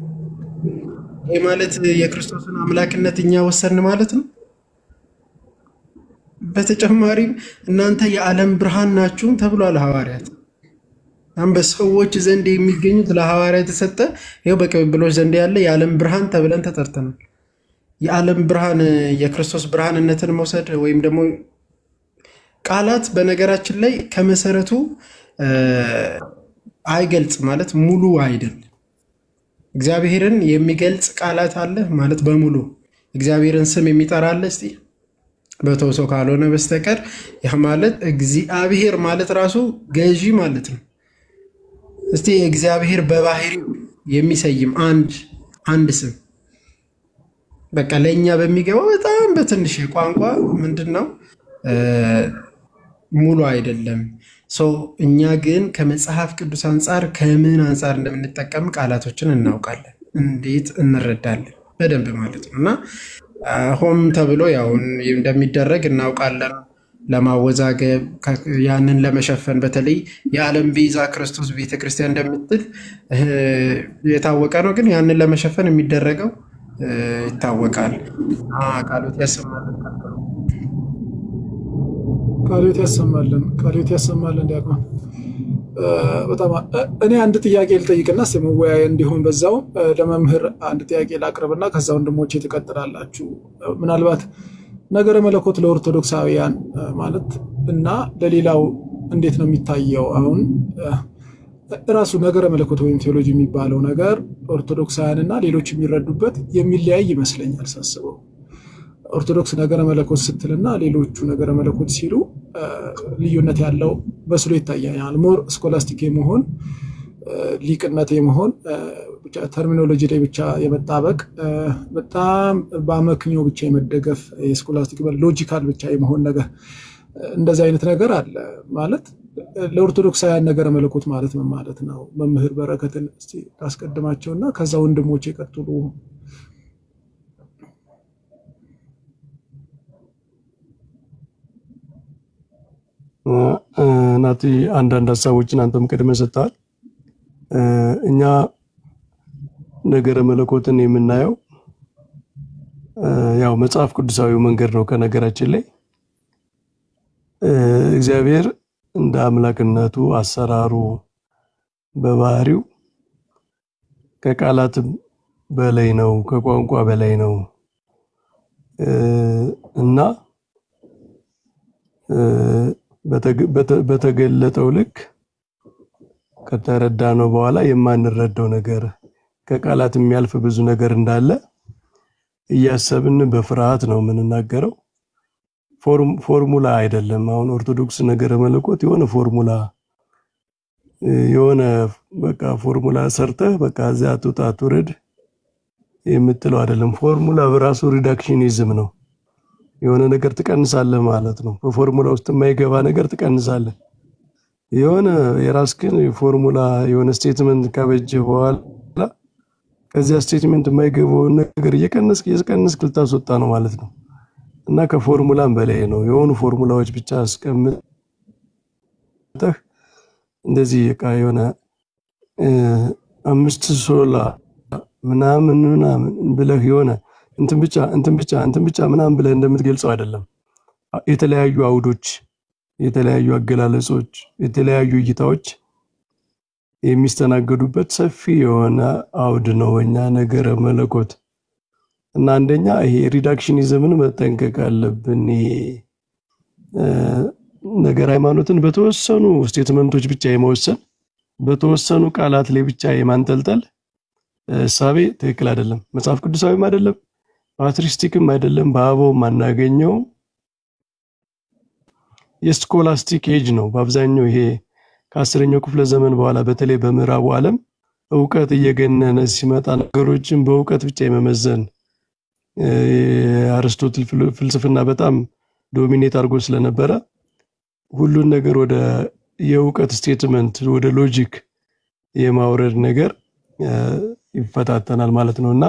ይሄ ማለት የክርስቶስን አምላክነት እኛ ወሰድን ማለት ነው? በተጨማሪም እናንተ የዓለም ብርሃን ናችሁ ተብሏል ሐዋርያት። በሰዎች ዘንድ የሚገኙት ለሐዋርያት የተሰጠ ይኸው በቅብብሎች ዘንድ ያለ የዓለም ብርሃን ተብለን ተጠርተናል። የዓለም ብርሃን የክርስቶስ ብርሃንነትን መውሰድ ወይም ደግሞ ቃላት በነገራችን ላይ ከመሰረቱ አይገልጽ ማለት ሙሉ አይደለም። እግዚአብሔርን የሚገልጽ ቃላት አለ ማለት በሙሉ እግዚአብሔርን ስም የሚጠራ አለ እስቲ በተወሰው ካልሆነ በስተቀር ያ ማለት እግዚአብሔር ማለት ራሱ ገዢ ማለት ነው። እስቲ እግዚአብሔር በባህሪው የሚሰይም አንድ ስም በቃ ለኛ በሚገባው በጣም በትንሽ ቋንቋ ምንድነው ሙሉ አይደለም። እኛ ግን ከመጽሐፍ ቅዱስ አንፃር ከምን አንፃር እንደምንጠቀም ቃላቶችን እናውቃለን፣ እንዴት እንረዳለን በደንብ ማለት ነውና ሆም ተብሎ ያው እንደሚደረግ እናውቃለን። ለማወዛገብ ያንን ለመሸፈን በተለይ የዓለም ቤዛ ክርስቶስ ቤተክርስቲያን እንደምትል የታወቀ ነው። ግን ያንን ለመሸፈን የሚደረገው ይታወቃል። ቃሎት ያሰማልን ቃሎት ያሰማልን ዲያቆን። በጣም እኔ አንድ ጥያቄ ልጠይቅና ስሙወያይ እንዲሆን በዛው ለመምህር አንድ ጥያቄ ላቅርብና ከዛ ወንድሞቼ ትቀጥላላችሁ። ምናልባት ነገረ መለኮት ለኦርቶዶክሳውያን ማለት እና ለሌላው እንዴት ነው የሚታየው? አሁን ራሱ ነገረ መለኮት ወይም ቴዎሎጂ የሚባለው ነገር ኦርቶዶክሳውያን እና ሌሎች የሚረዱበት የሚለያይ ይመስለኛል ሳስበው። ኦርቶዶክስ ነገረ መለኮት ስትልና ሌሎቹ ነገረ መለኮት ሲሉ ልዩነት ያለው በስሎ ይታያል። ሞር ስኮላስቲክ የመሆን ሊቅነት የመሆን ብቻ ተርሚኖሎጂ ላይ ብቻ የመጣበቅ በጣም በአመክንዮ ብቻ የመደገፍ የስኮላስቲክ ሎጂካል ብቻ የመሆን ነገር እንደዛ አይነት ነገር አለ ማለት። ለኦርቶዶክሳውያን ነገረ መለኮት ማለት ምን ማለት ነው? መምህር በረከትን እስቲ ታስቀድማቸውና ከዛ ወንድሞቼ ይቀጥሉ። ናቲ አንዳንድ ሀሳቦችን አንተም ቀድመህ ሰጥተሃል። እኛ ነገረ መለኮትን የምናየው ያው መጽሐፍ ቅዱሳዊው መንገድ ነው። ከነገራችን ላይ እግዚአብሔር እንደ አምላክነቱ አሰራሩ በባህሪው ከቃላት በላይ ነው፣ ከቋንቋ በላይ ነው እና በተገለጠው ልክ ከተረዳ ነው በኋላ የማንረዳው ነገር ከቃላት የሚያልፍ ብዙ ነገር እንዳለ እያሰብን በፍርሃት ነው የምንናገረው። ፎርሙላ አይደለም። አሁን ኦርቶዶክስ ነገረ መለኮት የሆነ ፎርሙላ የሆነ በቃ ፎርሙላ ሰርተህ በቃ እዚያ አትውጣ አትውረድ የምትለው አይደለም። ፎርሙላ በራሱ ሪዳክሽኒዝም ነው። የሆነ ነገር ትቀንሳለህ ማለት ነው። በፎርሙላ ውስጥ የማይገባ ነገር ትቀንሳለህ። የሆነ የራስህን ፎርሙላ የሆነ ስቴትመንት ካበጀ በኋላ ከዚያ ስቴትመንት የማይገባው ነገር እየቀነስክ ልታስወጣ ነው ማለት ነው። እና ከፎርሙላም በላይ ነው። የሆኑ ፎርሙላዎች ብቻ አስቀምጠህ እንደዚህ የሆነ 5 ሶላ ምናምን ብለህ የሆነ እንትን ብቻ ምናምን ብለህ እንደምትገልጸው አይደለም። የተለያዩ አውዶች፣ የተለያዩ አገላለጾች፣ የተለያዩ እይታዎች የሚስተናገዱበት ሰፊ የሆነ አውድ ነው እኛ ነገረ መለኮት። እና አንደኛ ይሄ ሪዳክሽኒዝምን መጠንቀቅ አለብን። ነገር ሃይማኖትን በተወሰኑ ስቴትመንቶች ብቻ የመወሰን በተወሰኑ ቃላት ላይ ብቻ የማንጠልጠል እሳቤ ትክክል አይደለም። መጽሐፍ ቅዱሳዊም አይደለም፣ ፓትሪስቲክም አይደለም። በአበው ማናገኘው የስኮላስቲክ ኤጅ ነው። በአብዛኛው ይሄ ከ10ኛው ክፍለ ዘመን በኋላ በተለይ በምዕራቡ ዓለም ዕውቀት እየገነነ ሲመጣ ነገሮችን በዕውቀት ብቻ የመመዘን የአርስቶትል ፍልስፍና በጣም ዶሚኔት አድርጎ ስለነበረ ሁሉን ነገር ወደ የዕውቀት ስቴትመንት ወደ ሎጂክ የማውረድ ነገር ይፈታተናል ማለት ነውና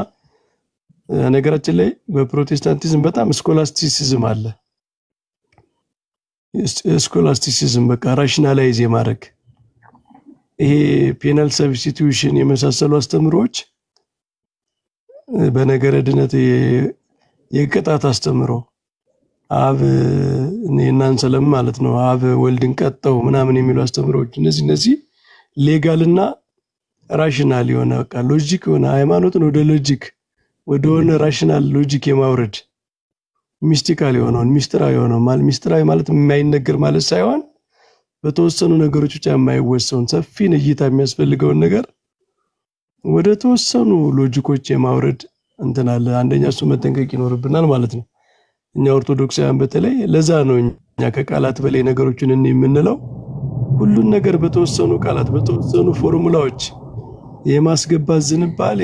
ነገራችን ላይ በፕሮቴስታንቲዝም በጣም ስኮላስቲሲዝም አለ። ስኮላስቲሲዝም በቃ ራሽናላይዝ የማድረግ ይሄ ፔናል ሰብስቲቲዩሽን የመሳሰሉ አስተምሮች በነገረ ድነት የቅጣት አስተምሮ አብ እናን ሰለም ማለት ነው አብ ወልድን ቀጣው ምናምን የሚሉ አስተምሮች እነዚህ ሌጋልና ራሽናል የሆነ በቃ ሎጂክ የሆነ ሃይማኖትን ወደ ሎጂክ ወደ ሆነ ራሽናል ሎጂክ የማውረድ ሚስቲካል የሆነውን ሚስጥራዊ ማለት የማይነገር ማለት ሳይሆን በተወሰኑ ነገሮች ብቻ የማይወሰን ሰፊ እይታ የሚያስፈልገውን ነገር ወደ ተወሰኑ ሎጂኮች የማውረድ እንተናለ አንደኛ እሱ መጠንቀቅ ይኖርብናል ማለት ነው። እኛ ኦርቶዶክሳውያን በተለይ ለዛ ነው እኛ ከቃላት በላይ ነገሮችን የምንለው ሁሉን ነገር በተወሰኑ ቃላት በተወሰኑ ፎርሙላዎች የማስገባት ዝንባሌ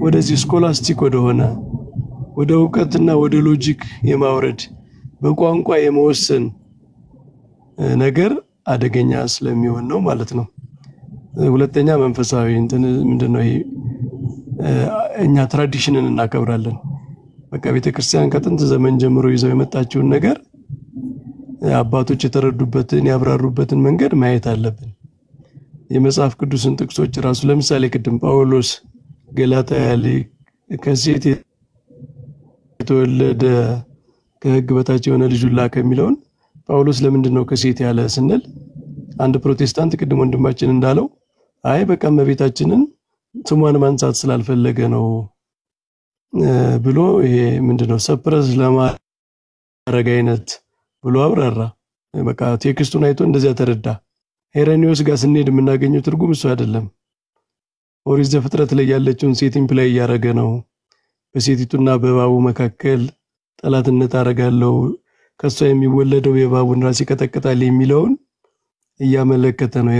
ወደዚህ ስኮላስቲክ ወደ ዕውቀትና ወደ ሎጂክ የማውረድ በቋንቋ የመወሰን ነገር አደገኛ ስለሚሆን ነው ማለት ነው። ሁለተኛ መንፈሳዊ ምንድነው ይሄ እኛ ትራዲሽንን እናከብራለን። በቃ ቤተክርስቲያን ከጥንት ዘመን ጀምሮ ይዘው የመጣችውን ነገር አባቶች የተረዱበትን ያብራሩበትን መንገድ ማየት አለብን። የመጽሐፍ ቅዱስን ጥቅሶች ራሱ ለምሳሌ ቅድም ጳውሎስ ገላትያ ላይ ከሴት የተወለደ ከሕግ በታች የሆነ ልጁን ላከ የሚለውን ጳውሎስ ለምንድን ነው ከሴት ያለ ስንል አንድ ፕሮቴስታንት ቅድም ወንድማችን እንዳለው አይ በቃ እመቤታችንን ስሟን ማንሳት ስላልፈለገ ነው ብሎ ይሄ ምንድነው ሰፕረስ ለማድረግ አይነት ብሎ አብራራ። በቃ ቴክስቱን አይቶ እንደዚያ ተረዳ። ሄሬኒዮስ ጋር ስንሄድ የምናገኘው ትርጉም እሱ አይደለም። ኦሪት ዘፍጥረት ላይ ያለችውን ሴት ኢምፕላይ ያደረገ ነው። በሴቲቱና በእባቡ መካከል ጠላትነት አደርጋለሁ ከሷ የሚወለደው የእባቡን ራስ ይቀጠቅጣል የሚለውን እያመለከተ ነው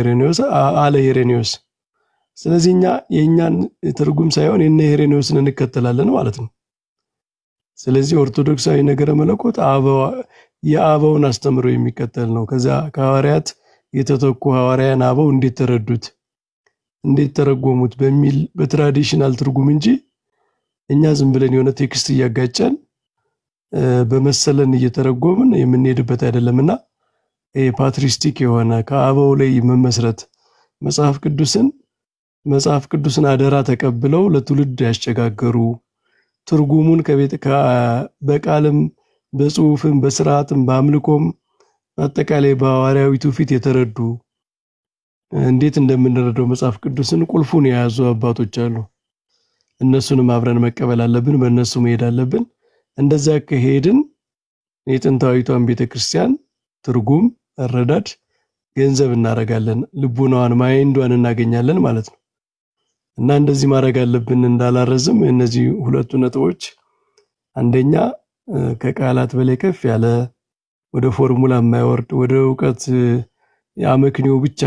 ሄሬኒዮስ። ስለዚህ እኛ የኛን ትርጉም ሳይሆን የነ ሄሬኒዮስን እንከተላለን ማለት ነው። ስለዚህ ኦርቶዶክሳዊ ነገረ መለኮት የአበውን አስተምሮ የሚከተል ነው። ከዛ ከሐዋርያት የተተኩ ሐዋርያን አበው እንዴት ተረዱት እንዴት ተረጎሙት በሚል በትራዲሽናል ትርጉም እንጂ እኛ ዝም ብለን የሆነ ቴክስት እያጋጨን በመሰለን እየተረጎምን የምንሄድበት አይደለምና ፓትሪስቲክ የሆነ ከአበው ላይ መመስረት መጽሐፍ ቅዱስን አደራ ተቀብለው ለትውልድ ያሸጋገሩ ትርጉሙን በቃልም በጽሁፍም በስርዓትም በአምልኮም አጠቃላይ በሐዋርያዊ ትውፊት የተረዱ እንዴት እንደምንረዳው መጽሐፍ ቅዱስን ቁልፉን የያዙ አባቶች አሉ። እነሱንም አብረን መቀበል አለብን፣ በእነሱ መሄድ አለብን። እንደዛ ከሄድን የጥንታዊቷን ቤተክርስቲያን ትርጉም አረዳድ ገንዘብ እናረጋለን፣ ልቡናዋን ማይንዷን እናገኛለን ማለት ነው። እና እንደዚህ ማድረግ አለብን። እንዳላረዝም እነዚህ ሁለቱ ነጥቦች አንደኛ ከቃላት በላይ ከፍ ያለ ወደ ፎርሙላ የማይወርድ ወደ ዕውቀት አመክንዮ ብቻ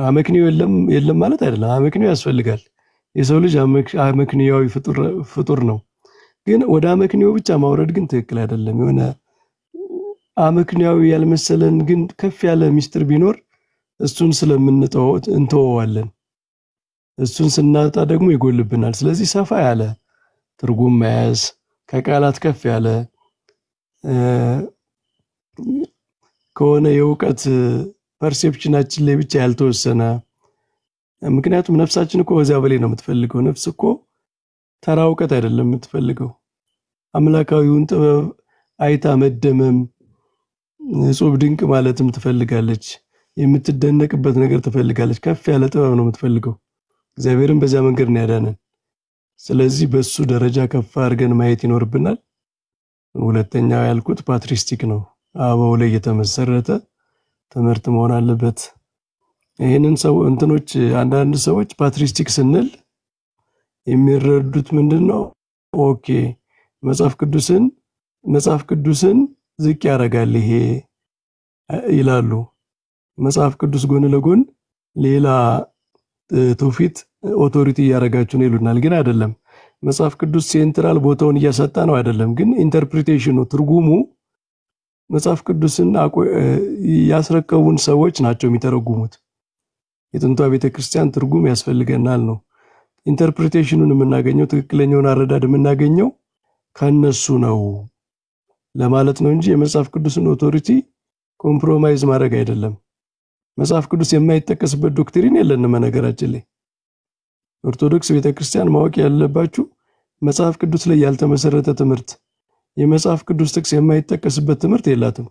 አመክንዮ የለም ማለት አይደለም። አመክንዮ ያስፈልጋል። የሰው ልጅ አመክንያዊ ፍጡር ነው። ግን ወደ አመክንዮ ብቻ ማውረድ ግን ትክክል አይደለም። የሆነ አመክንያዊ ያልመሰለን ግን ከፍ ያለ ሚስጥር ቢኖር እሱን ስለምንተው እንተዋለን። እሱን ስናጣ ደግሞ ይጎልብናል። ስለዚህ ሰፋ ያለ ትርጉም መያዝ ከቃላት ከፍ ያለ ከሆነ የዕውቀት ፐርሴፕሽናችን ላይ ብቻ ያልተወሰነ ምክንያቱም ነፍሳችን እኮ በዚያ በላይ ነው የምትፈልገው። ነፍስ እኮ ተራ ዕውቀት አይደለም የምትፈልገው። አምላካዊውን ጥበብ አይታ መደመም እጹብ ድንቅ ማለትም ትፈልጋለች። የምትደነቅበት ነገር ትፈልጋለች። ከፍ ያለ ጥበብ ነው የምትፈልገው። እግዚአብሔርን በዛ መንገድ ነው ያዳነን። ስለዚህ በሱ ደረጃ ከፍ አድርገን ማየት ይኖርብናል። ሁለተኛው ያልኩት ፓትሪስቲክ ነው። አበው ላይ የተመሰረተ ትምህርት መሆን አለበት። ይሄንን እንትኖች አንዳንድ ሰዎች ፓትሪስቲክ ስንል የሚረዱት ምንድነው? ኦኬ መጽሐፍ ቅዱስን ዝቅ ያደርጋል ይሄ ይላሉ። መጽሐፍ ቅዱስ ጎን ለጎን ሌላ ትውፊት ኦቶሪቲ ያረጋችሁ ነው ይሉናል። ግን አይደለም። መጽሐፍ ቅዱስ ሴንትራል ቦታውን እያሰጣ ነው አይደለም። ግን ኢንተርፕሪቴሽኑ ትርጉሙ መጽሐፍ ቅዱስን ያስረከቡን ሰዎች ናቸው የሚተረጉሙት። የጥንቷ ቤተክርስቲያን ትርጉም ያስፈልገናል ነው። ኢንተርፕሪቴሽኑን የምናገኘው ትክክለኛውን አረዳድ የምናገኘው ከነሱ ነው ለማለት ነው እንጂ የመጽሐፍ ቅዱስን ኦቶሪቲ ኮምፕሮማይዝ ማድረግ አይደለም። መጽሐፍ ቅዱስ የማይጠቀስበት ዶክትሪን የለንም። ነገራችን ላይ ኦርቶዶክስ ቤተክርስቲያን ማወቅ ያለባችሁ መጽሐፍ ቅዱስ ላይ ያልተመሰረተ ትምህርት፣ የመጽሐፍ ቅዱስ ጥቅስ የማይጠቀስበት ትምህርት የላትም።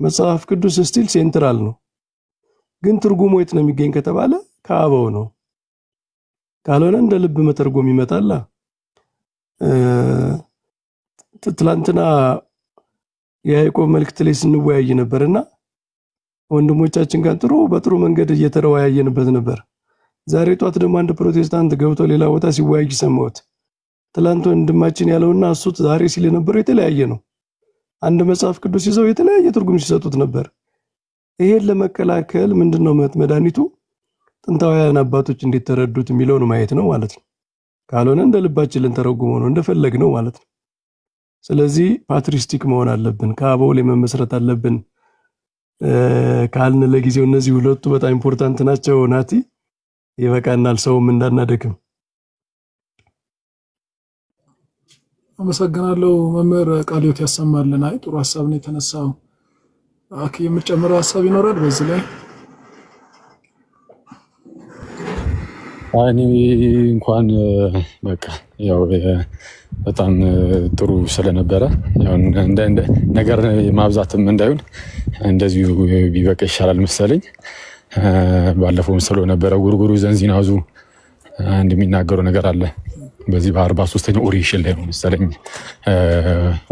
መጽሐፍ ቅዱስ ስቲል ሴንትራል ነው። ግን ትርጉሙ የት ነው የሚገኝ ከተባለ ከአበው ነው። ካልሆነ እንደ ልብ መተርጎም ይመጣላ። ትላንትና የያዕቆብ መልእክት ላይ ስንወያይ ነበርና ወንድሞቻችን ጋር በጥሩ መንገድ እየተወያየንበት ነበር። ዛሬ ጧት ደግሞ አንድ ፕሮቴስታንት ገብቶ ሌላ ቦታ ሲወያይ ሰማሁት። ትላንት ወንድማችን ያለውና እሱ ዛሬ ሲል የነበረው የተለያየ ነው። አንድ መጽሐፍ ቅዱስ ይዘው የተለያየ ትርጉም ሲሰጡት ነበር። ይሄን ለመከላከል ምንድነው መድኃኒቱ? ጥንታውያን አባቶች እንዴት ተረዱት የሚለውን ማየት ነው ማለት ነው። ካልሆነ እንደ ልባችን ልንተረጉመው ነው እንደፈለግነው ማለት ነው። ስለዚህ ፓትሪስቲክ መሆን አለብን፣ ከአበው ላይ መመስረት አለብን ካልን ለጊዜው እነዚህ ሁለቱ በጣም ኢምፖርታንት ናቸው። ናቲ ይበቃናል፣ ሰውም እንዳናደክም። አመሰግናለሁ መምህር ቃልዮት ያሰማልን። አይ ጥሩ ሐሳብ ነው የተነሳው። አኪ የምጨምረው ሐሳብ ይኖራል በዚህ ላይ? እኔ እንኳን በቃ ያው በጣም ጥሩ ስለነበረ ያው እንደ ነገር ማብዛትም እንዳይሆን እንደዚሁ ቢበቃ ይሻላል መሰለኝ። ባለፈውም ስለነበረ ጉርጉሩ ዘንዚናዙ አንድ የሚናገረው ነገር አለ። በዚህ በ43ኛው ኦሪሽን ላይ መሰለኝ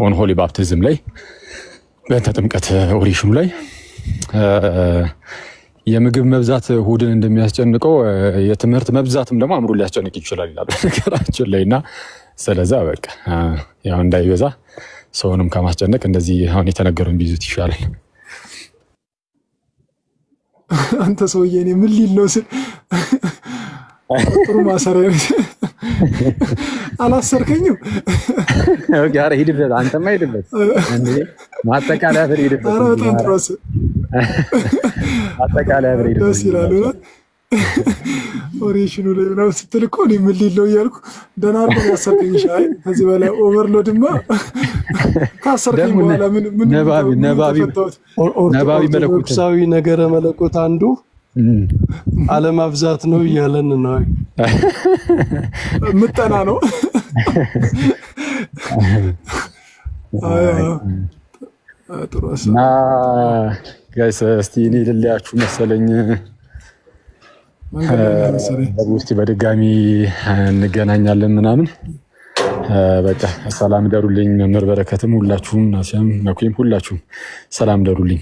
ኦን ሆሊ ባፕቲዝም ላይ በተጥምቀት ኦሪሽኑ ላይ የምግብ መብዛት ሆድን እንደሚያስጨንቀው የትምህርት መብዛትም ደግሞ አእምሮ ሊያስጨንቅ ይችላል ይላል ነገራችን ላይና ስለዛ በቃ ያው እንዳይበዛ ሰውንም ከማስጨነቅ እንደዚህ አሁን የተነገረውን ቢዙት ይሻላል። አንተ ሰውዬ እኔ ምን ሊል ነው ስል ጥሩ ማሰሪያ አላሰርከኝም። ኦኬ አረ ሂድበት፣ አንተማ ሂድበት እንዴ ማጠቃለያ ፍሬ ሂድበት። አረ በጣም ጥሩስ ማጠቃለያ ፍሬ ሂድበት። ደስ ይላል ነው ኦሪሽኑ ላይ ነው ስትል እኮ እኔ ምን ሊል ነው እያልኩ ደህና አድርጎ ያሰርከኝ። ሻይ ከዚህ በላይ ኦቨርሎድማ ካሰርከኝ በኋላ ምን ነባቢ መለኮታዊ ነገረ መለኮት አንዱ አለማብዛት ነው እያለን ነው። ምጠና ነው። እና ጋይስ እስቲ እኔ ልለያችሁ መሰለኝ። እስቲ በድጋሚ እንገናኛለን ምናምን። በቃ ሰላም ደሩልኝ። መምህር በረከትም ሁላችሁም ናሲያም ነኩይም ሁላችሁም ሰላም ደሩልኝ።